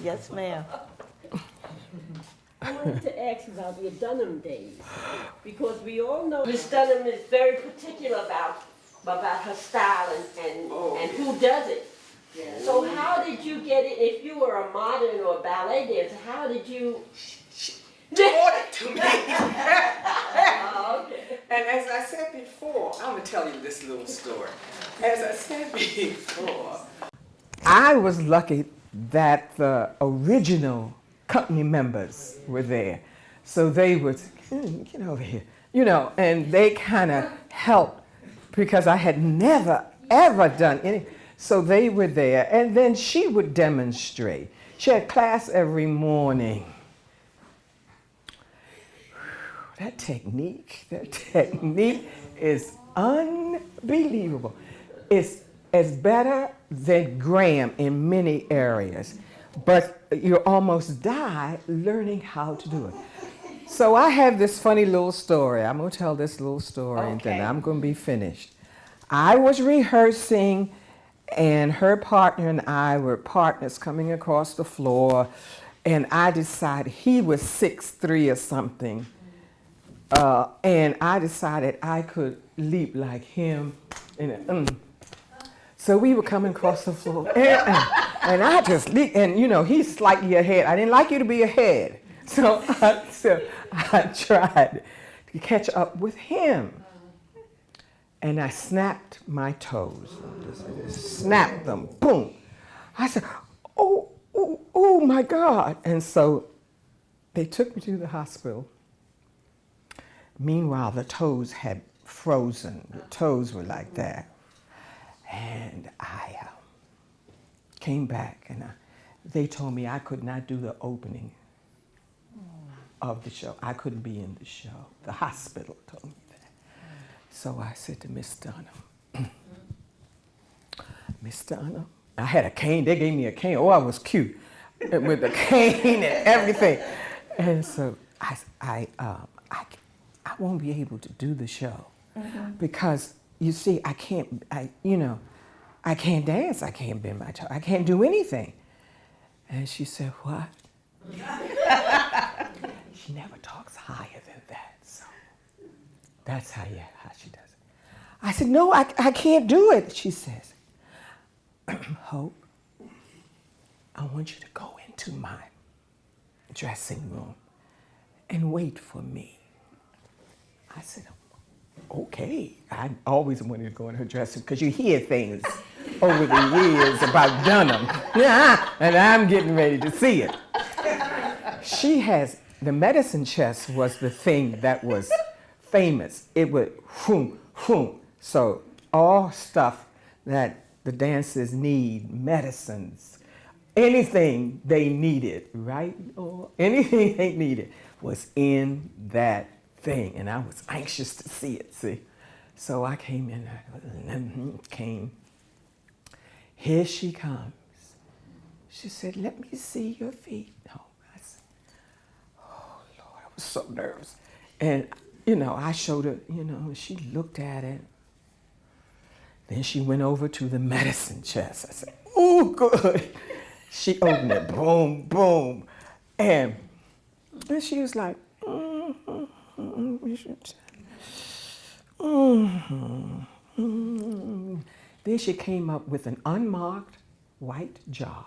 Yes, ma'am. I wanted to ask about your Dunham days, because we all know Miss Dunham is very particular about her style and who does it. So how did you get it? If you were a modern or a ballet dancer, how did you? Taught it to me. Oh, okay. And as I said before, I'm going to tell you this little story. As I said before, I was lucky that the original company members were there. So they would, get over here, and they kind of helped because I had never, ever done anything. So they were there, and then she would demonstrate. She had class every morning. That technique is unbelievable. It's better than Graham in many areas, but you almost die learning how to do it. So I have this funny little story. I'm going to tell this little story and then I'm going to be finished. I was rehearsing, and her partner and I were partners coming across the floor, and I decided he was 6'3" or something. And I decided I could leap like him. So we were coming across the floor, and I just leaped, and he's slightly ahead. I didn't like you to be ahead. So I tried to catch up with him. And I snapped my toes. Just snapped them, boom. I said, oh my God. And so they took me to the hospital. Meanwhile, the toes had frozen. The toes were like that. And I came back, and they told me I could not do the opening of the show. I couldn't be in the show. The hospital told me that. So I said to Miss Dunham, Miss Dunham, I had a cane. They gave me a cane. Oh, I was cute with the cane and everything. And so I won't be able to do the show because you see, I can't dance. I can't bend my toe. I can't do anything. And she said, what? She never talks higher than that. So that's how she does it. I said, no, I can't do it. She says, Hope, I want you to go into my dressing room and wait for me. I said, okay. I always wanted to go in her dressing room because you hear things over the years about Dunham. Yeah, and I'm getting ready to see it. She has the medicine chest was the thing that was famous. It would whoom, whoom. So all stuff that the dancers need, medicines, anything they needed, right? Or anything they needed was in that thing. And I was anxious to see it, see? So I came in, Here she comes. She said, let me see your feet. Oh, I said, oh, Lord, I was so nervous. And, I showed her, she looked at it. Then she went over to the medicine chest. I said, oh, good. She opened it, boom, boom. And she was like, Then she came up with an unmarked white jar.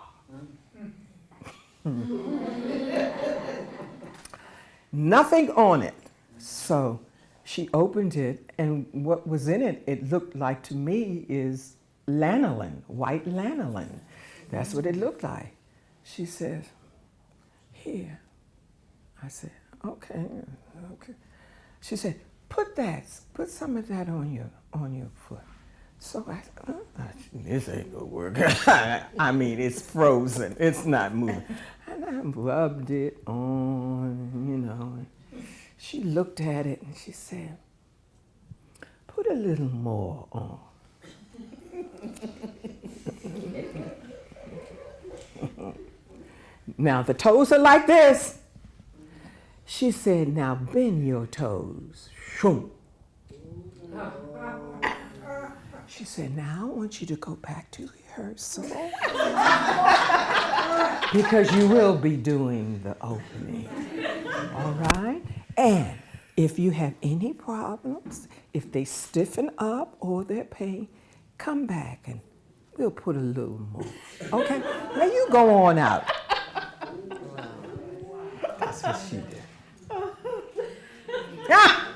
Nothing on it. So she opened it, and what was in it, it looked like to me is lanolin, white lanolin. That's what it looked like. She says, here. I said, okay. She said, put some of that on your foot. So I said, this ain't gonna work. I mean, it's frozen. It's not moving. And I rubbed it on, She looked at it and she said, put a little more on. Now the toes are like this. She said, now bend your toes. Shoom. She said, now I want you to go back to rehearsal because you will be doing the opening. All right? And if you have any problems, if they stiffen up or they're pain, come back and we'll put a little more. Okay? Now you go on out. That's what she did. Ah!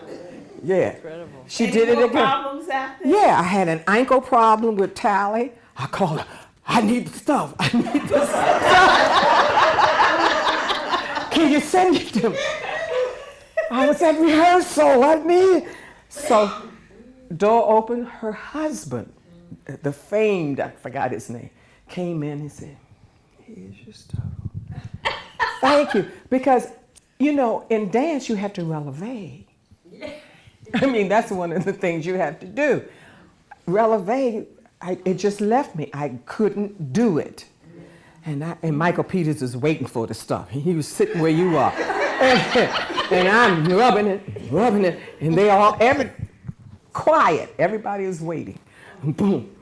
Yeah. Incredible. She did it again. Problems after? Yeah, I had an ankle problem with Tally. I called her, I need the stuff. Can you send it to me? I was at rehearsal, let me. So, door opened, her husband, the famed, I forgot his name, came in and said, here's your stuff. Thank you. Because, in dance you have to releve. I mean, that's one of the things you have to do. Releve, it just left me. I couldn't do it. And Michael Peters is waiting for the stuff. He was sitting where you are. And I'm rubbing it, and they all, quiet. Everybody is waiting. Boom.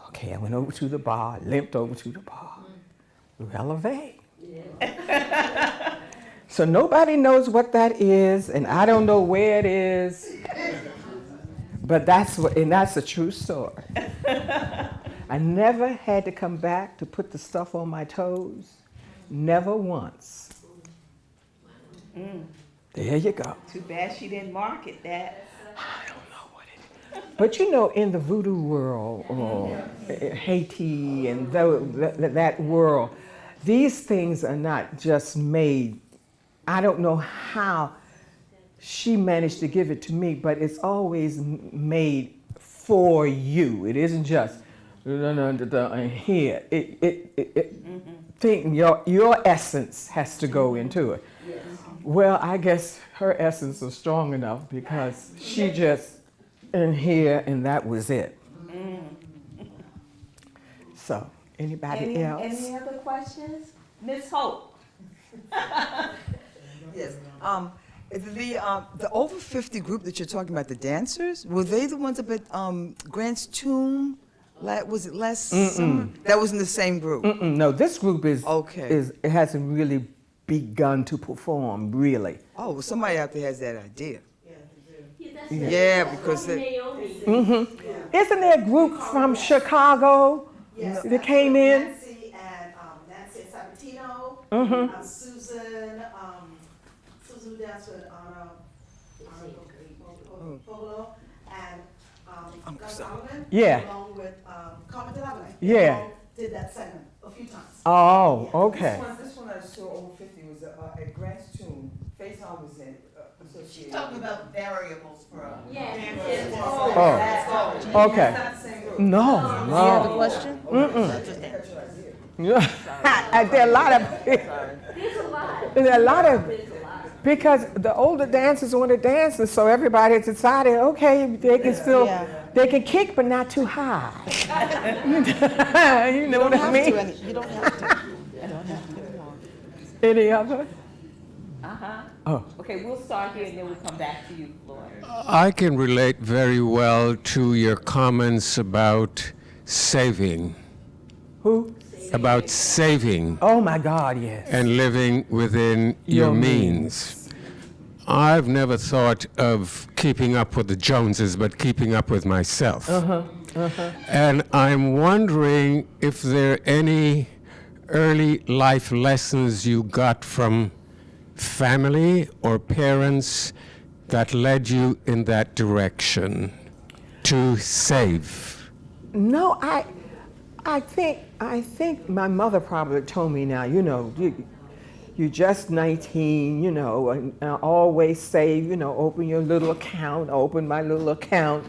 Okay, I went over to the bar, limped over to the bar. Releve. So nobody knows what that is, and I don't know where it is, but that's a true story. I never had to come back to put the stuff on my toes, never once. There you go. Too bad she didn't market that. I don't know what it is. But in the voodoo world, or Haiti and that world, these things are not just made. I don't know how she managed to give it to me, but it's always made for you. It isn't just here. Your essence has to go into it. Yes. Well, I guess her essence was strong enough because she just in here, and that was it. So, anybody else? Any other questions? Miss Hope. Yes. The over 50 group that you're talking about, the dancers, were they the ones up at Grant's Tomb? Was it last summer? That wasn't the same group. No, this group Okay. It hasn't really begun to perform, really. Oh, well, somebody out there has that idea. Yeah, because Naomi. Isn't there a group from Chicago that came in? Nancy Sabatino, Susan danced with Anna Polo, and Gus Allen, Yeah. along with Carmen Delavine. Yeah. did that segment a few times. Oh, okay. This one I saw over 50 was at Grant's Tomb. Faison was in associated. Talking about variables for a Yes. Oh, okay. No, Do you have a no. question? There are a lot of, There's a lot. there are a lot of, There's a lot. because the older dancers want to dance, and so everybody decided, okay, they can still, they can kick, but not too high. You know what I mean? You don't have to. You don't have to anymore. Any other? Oh. Okay, we'll start here and then we'll come back to you, Floyd. I can relate very well to your comments about saving, Who? about saving Oh my God, yes. and living within your means. I've never thought of keeping up with the Joneses, but keeping up with myself. And I'm wondering if there are any early life lessons you got from family or parents that led you in that direction to save. No, I think my mother probably told me now, you know, you're just 19, you know, and always save, you know, open your little account, open my little account.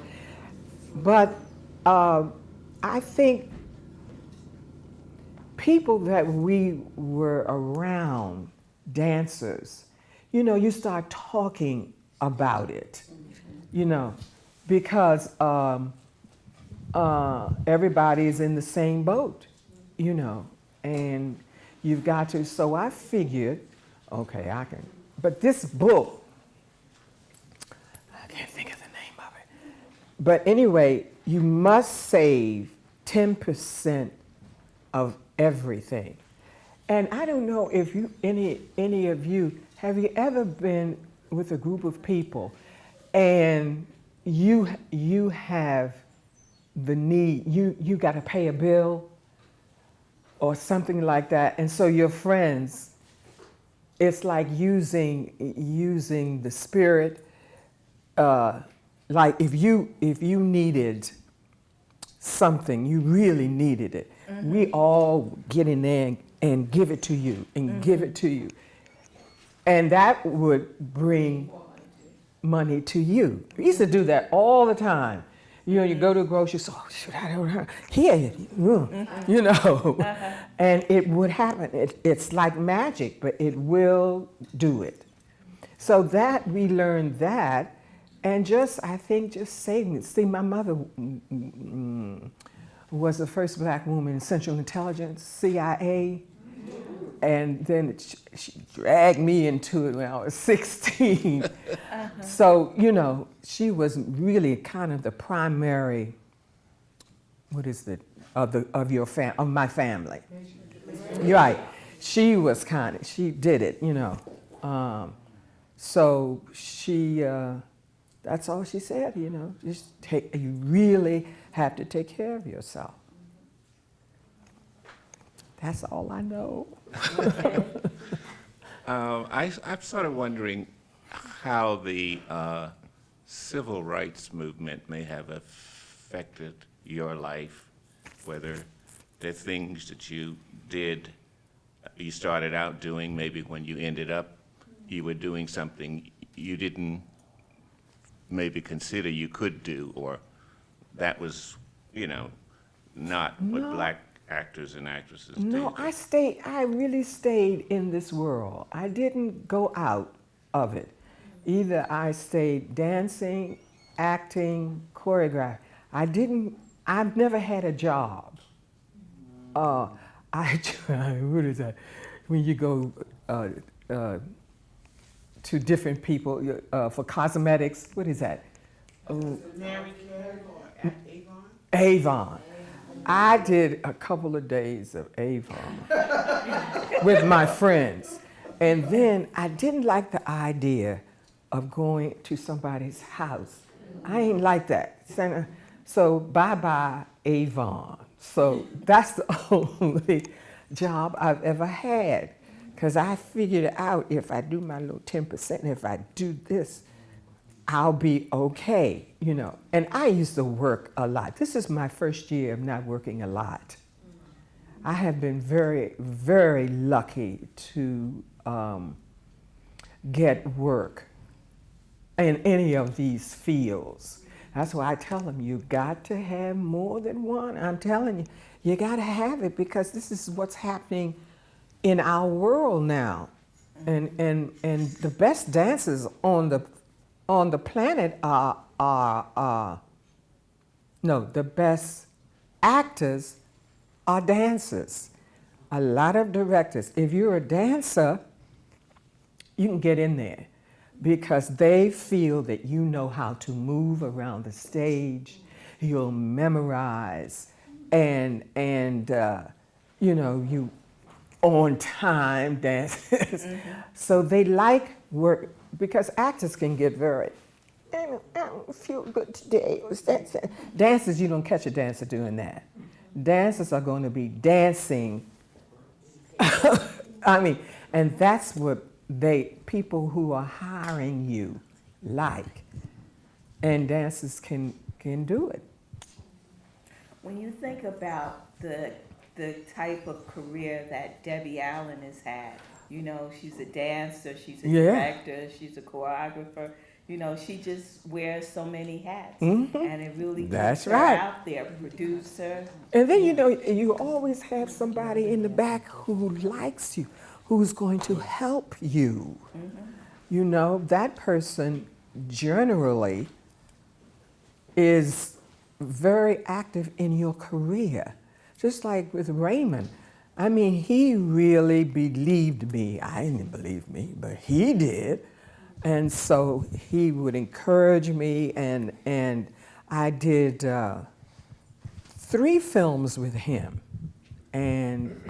But I think people that we were around, dancers, you know, you start talking about it, you know, because everybody's in the same boat, you know, and you've got to, so I figured, okay, I can, but this book, I can't think of the name of it, but anyway, you must save 10% of everything. And I don't know if you, any of you, have you ever been with a group of people and you have the need, you got to pay a bill or something like that, and so your friends, it's like using the spirit. Like if you needed something, you really needed it, we all get in there and give it to you and give it to you, and that would bring money to you. We used to do that all the time. You know, you go to a grocery store, oh, shoot, I don't know. Here, you know, and it would happen. It's like magic, but it will do it. So that, we learned that, and just, I think, just saving. See, my mother was the first black woman in Central Intelligence, CIA, and then she dragged me into it when I was 16. So, you know, she was really kind of the primary, what is it, of my family. You're right. She was kind of, she did it, you know. So she, that's all she said, you know, you really have to take care of yourself. That's all I know. I'm sort of wondering how the civil rights movement may have affected your life, whether there are things that you did, you started out doing, maybe when you ended up, you were doing something you didn't maybe consider you could do, or that was, you know, not what black actors and actresses did. No, I really stayed in this world. I didn't go out of it. Either I stayed dancing, acting, choreography. I've never had a job. What is that? When you go to different people for cosmetics, what is that? Mary Kay or Avon? Avon. I did a couple of days of Avon with my friends. And then I didn't like the idea of going to somebody's house. I ain't like that. So bye-bye Avon. So that's the only job I've ever had. Because I figured out if I do my little 10%, if I do this, I'll be okay, you know. And I used to work a lot. This is my first year of not working a lot. I have been very, very lucky to get work in any of these fields. That's why I tell them, you got to have more than one. I'm telling you, you got to have it, because this is what's happening in our world now. And the best dancers on the planet are no, the best actors are dancers. A lot of directors, if you're a dancer, you can get in there because they feel that you know how to move around the stage, you'll memorize, and you know, you on time dances. So they like work, because actors can get very, I don't feel good today. Dancers, you don't catch a dancer doing that. Dancers are going to be dancing. I mean, and that's what people who are hiring you like. And dancers can do it. When you think about the type of career that Debbie Allen has had, you know, she's a dancer, she's a director, she's a choreographer. You know, she just wears so many hats, and it really That's puts her right. out there. Producer. And then, you know, you always have somebody in the back who likes you, who's going to help you. You know, that person generally is very active in your career. Just like with Raymond. I mean, he really believed me. I didn't believe me, but he did. And so he would encourage me, and I did 3 films with him, and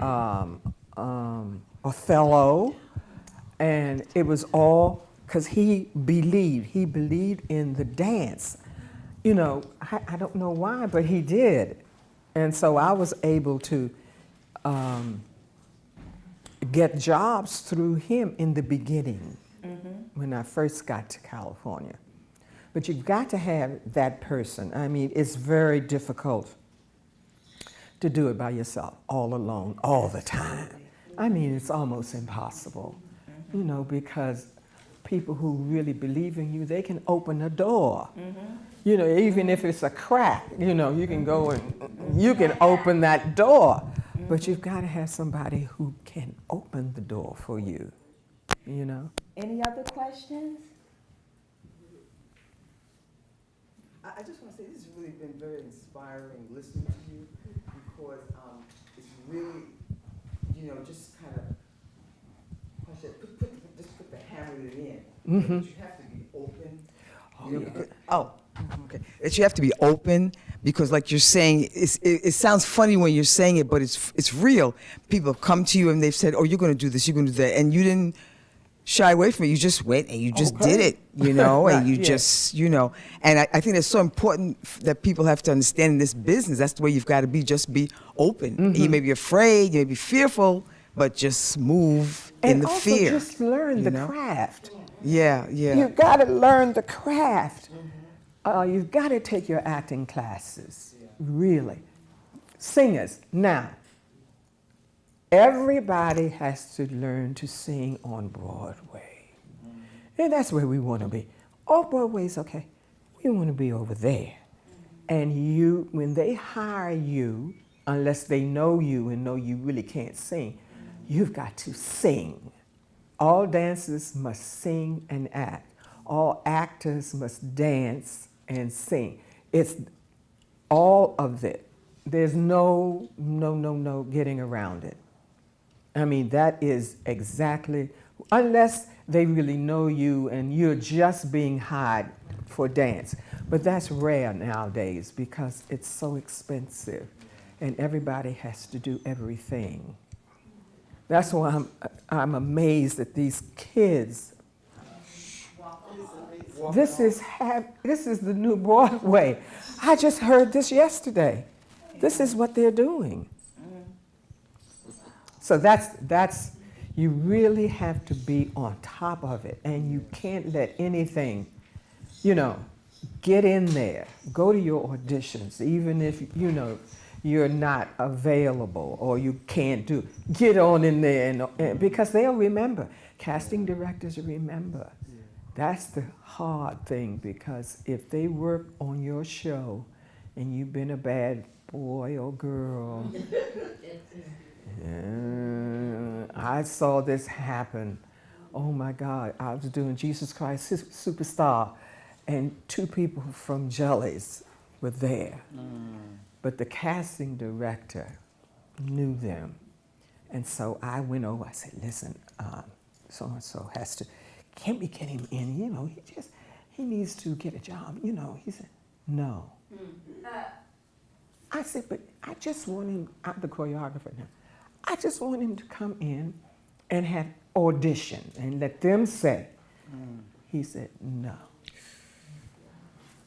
Othello, and it was all because he believed in the dance. You know, I don't know why, but he did. And so I was able to get jobs through him in the beginning when I first got to California. But you've got to have that person. I mean, it's very difficult to do it by yourself, all alone, all the time. I mean, it's almost impossible, you know, because people who really believe in you, they can open a door. You know, even if it's a crack, you know, you can go and you can open that door. But you've got to have somebody who can open the door for you, you know. Any other questions? I just want to say this has really been very inspiring listening to you, because it's really, you know, just kind of, just put the hammer it in. But you have to be open. You know, okay. That you have to be open, because like you're saying, it sounds funny when you're saying it, but it's real. People have come to you and they've said, oh, you're going to do this, you're going to do that, and you didn't shy away from it. You just went and you just did it, you know, Right, and you yeah. just, you know. And I think it's so important that people have to understand in this business, that's the way you've got to be, just be open. You may be afraid, you may be fearful, but just move in And the also fear. just learn you the know? craft. Yeah, yeah. You've got to learn the craft. You've got to take your acting classes, really. Singers, now, everybody has to learn to sing on Broadway. And that's where we want to be. Oh, Broadway's okay. We want to be over there. And you, when they hire you, unless they know you and know you really can't sing, you've got to sing. All dancers must sing and act. All actors must dance and sing. It's all of it. There's no getting around it. I mean, that is exactly, unless they really know you and you're just being hired for dance. But that's rare nowadays because it's so expensive and everybody has to do everything. That's why I'm amazed at these kids. This is the new Broadway. I just heard this yesterday. This is what they're doing. So that's you really have to be on top of it, and you can't let anything, you know, get in there. Go to your auditions, even if, you know, you're not available or you can't do, get on in there and because they'll remember. Casting directors remember. That's the hard thing, because if they work on your show and you've been a bad boy or girl, I saw this happen. Oh my God, I was doing Jesus Christ Superstar, and 2 people from Jellies were there. But the casting director knew them. And so I went over, I said, listen, so-and-so has to, can't we get him in? You know, he needs to get a job. You know, he said, no. I said, but I just want him, I'm the choreographer now. I just want him to come in and have audition and let them say. He said, no.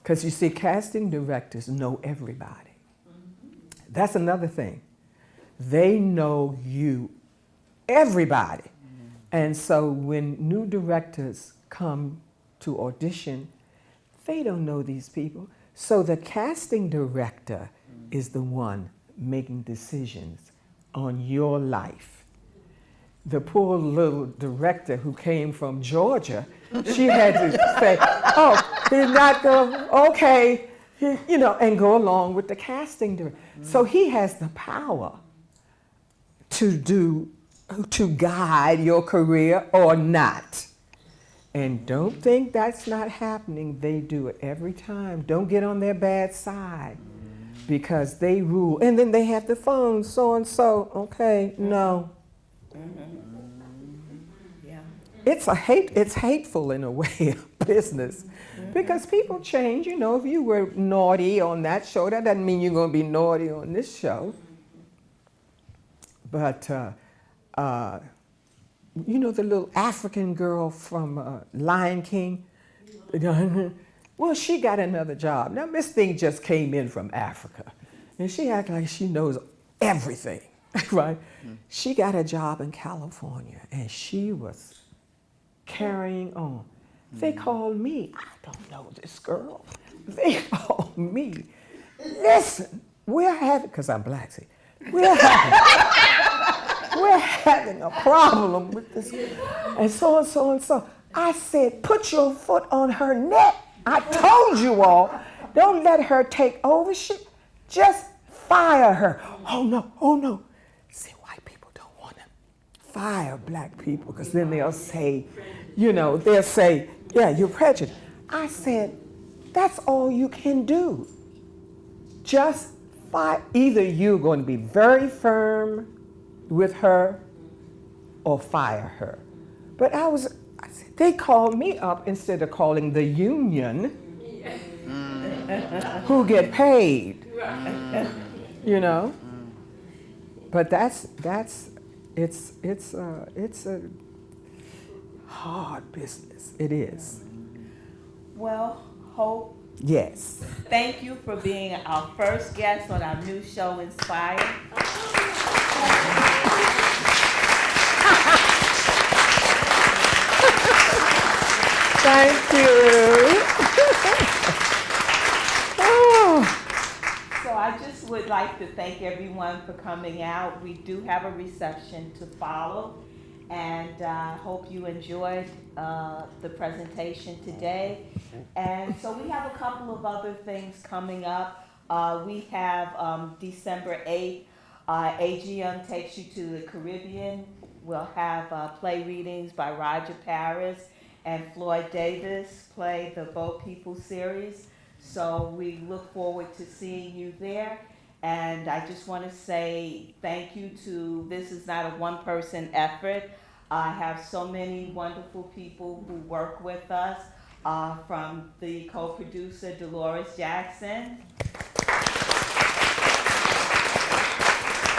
Because you see, casting directors know everybody. That's another thing. They know you, everybody. And so when new directors come to audition, they don't know these people. So the casting director is the one making decisions on your life. The poor little director who came from Georgia, she had to say, oh, he's not going, okay, you know, and go along with the casting director. So he has the power to guide your career or not. And don't think that's not happening. They do it every time. Don't get on their bad side, because they rule. And then they have the phone, so-and-so, okay, no. Yeah. It's hateful in a way of business, because people change. You know, if you were naughty on that show, that doesn't mean you're going to be naughty on this show. But, you know, the little African girl from Lion King? Well, she got another job. Now, Miss Thing just came in from Africa, and she acts like she knows everything, right? She got a job in California, and she was carrying on. They called me. I don't know this girl. They called me. Listen, we're having, because I'm black, see, we're having a problem with this. And so and so and so. I said, put your foot on her neck. I told you all, don't let her take over. Just fire her. Oh no. See, white people don't want to fire black people, because then they'll say, you know, they'll say, yeah, you're prejudiced. I said, that's all you can do. Just fire. Either you're going to be very firm with her or fire her. But I said, they called me up instead of calling the union who get paid, you know. But it's a hard business. It is. Well, Hope, Yes. thank you for being our first guest on our new show, Inspired. Thank you. So I just would like to thank everyone for coming out. We do have a reception to follow, and I hope you enjoyed the presentation today. And so we have a couple of other things coming up. We have December 8th, AGM Takes You to the Caribbean. We'll have play readings by Roger Paris and Floyd Davis play the Boat People series. So we look forward to seeing you there. And I just want to say thank you to, this is not a one-person effort. I have so many wonderful people who work with us, from the co-producer Dolores Jackson,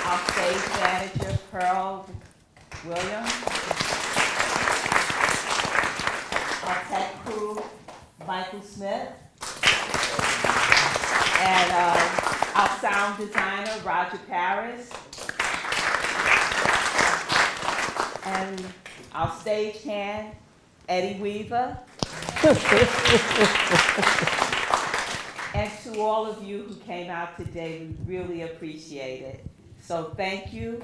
our stage manager Pearl Williams, our tech crew Michael Smith, and our sound designer Roger Paris, and our stagehand Eddie Weaver, and to to all of you who came out today. We really appreciate it. So thank you.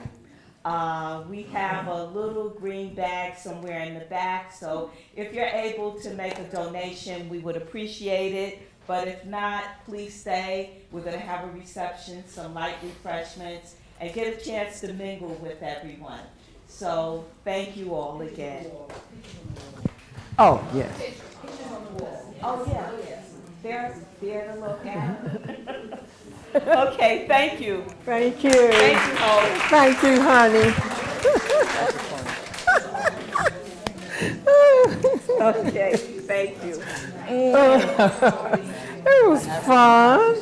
We have a little green bag somewhere in the back, so if you're able to make a donation, we would appreciate it. But if not, please stay. We're going to have a reception, some light refreshments, and get a chance to mingle with everyone. So thank you all again. Oh, yes. Oh, yeah. There to look at. Okay, thank you. Thank you. Thank you, Hope. Thank you, honey. Okay, thank you. It was fun.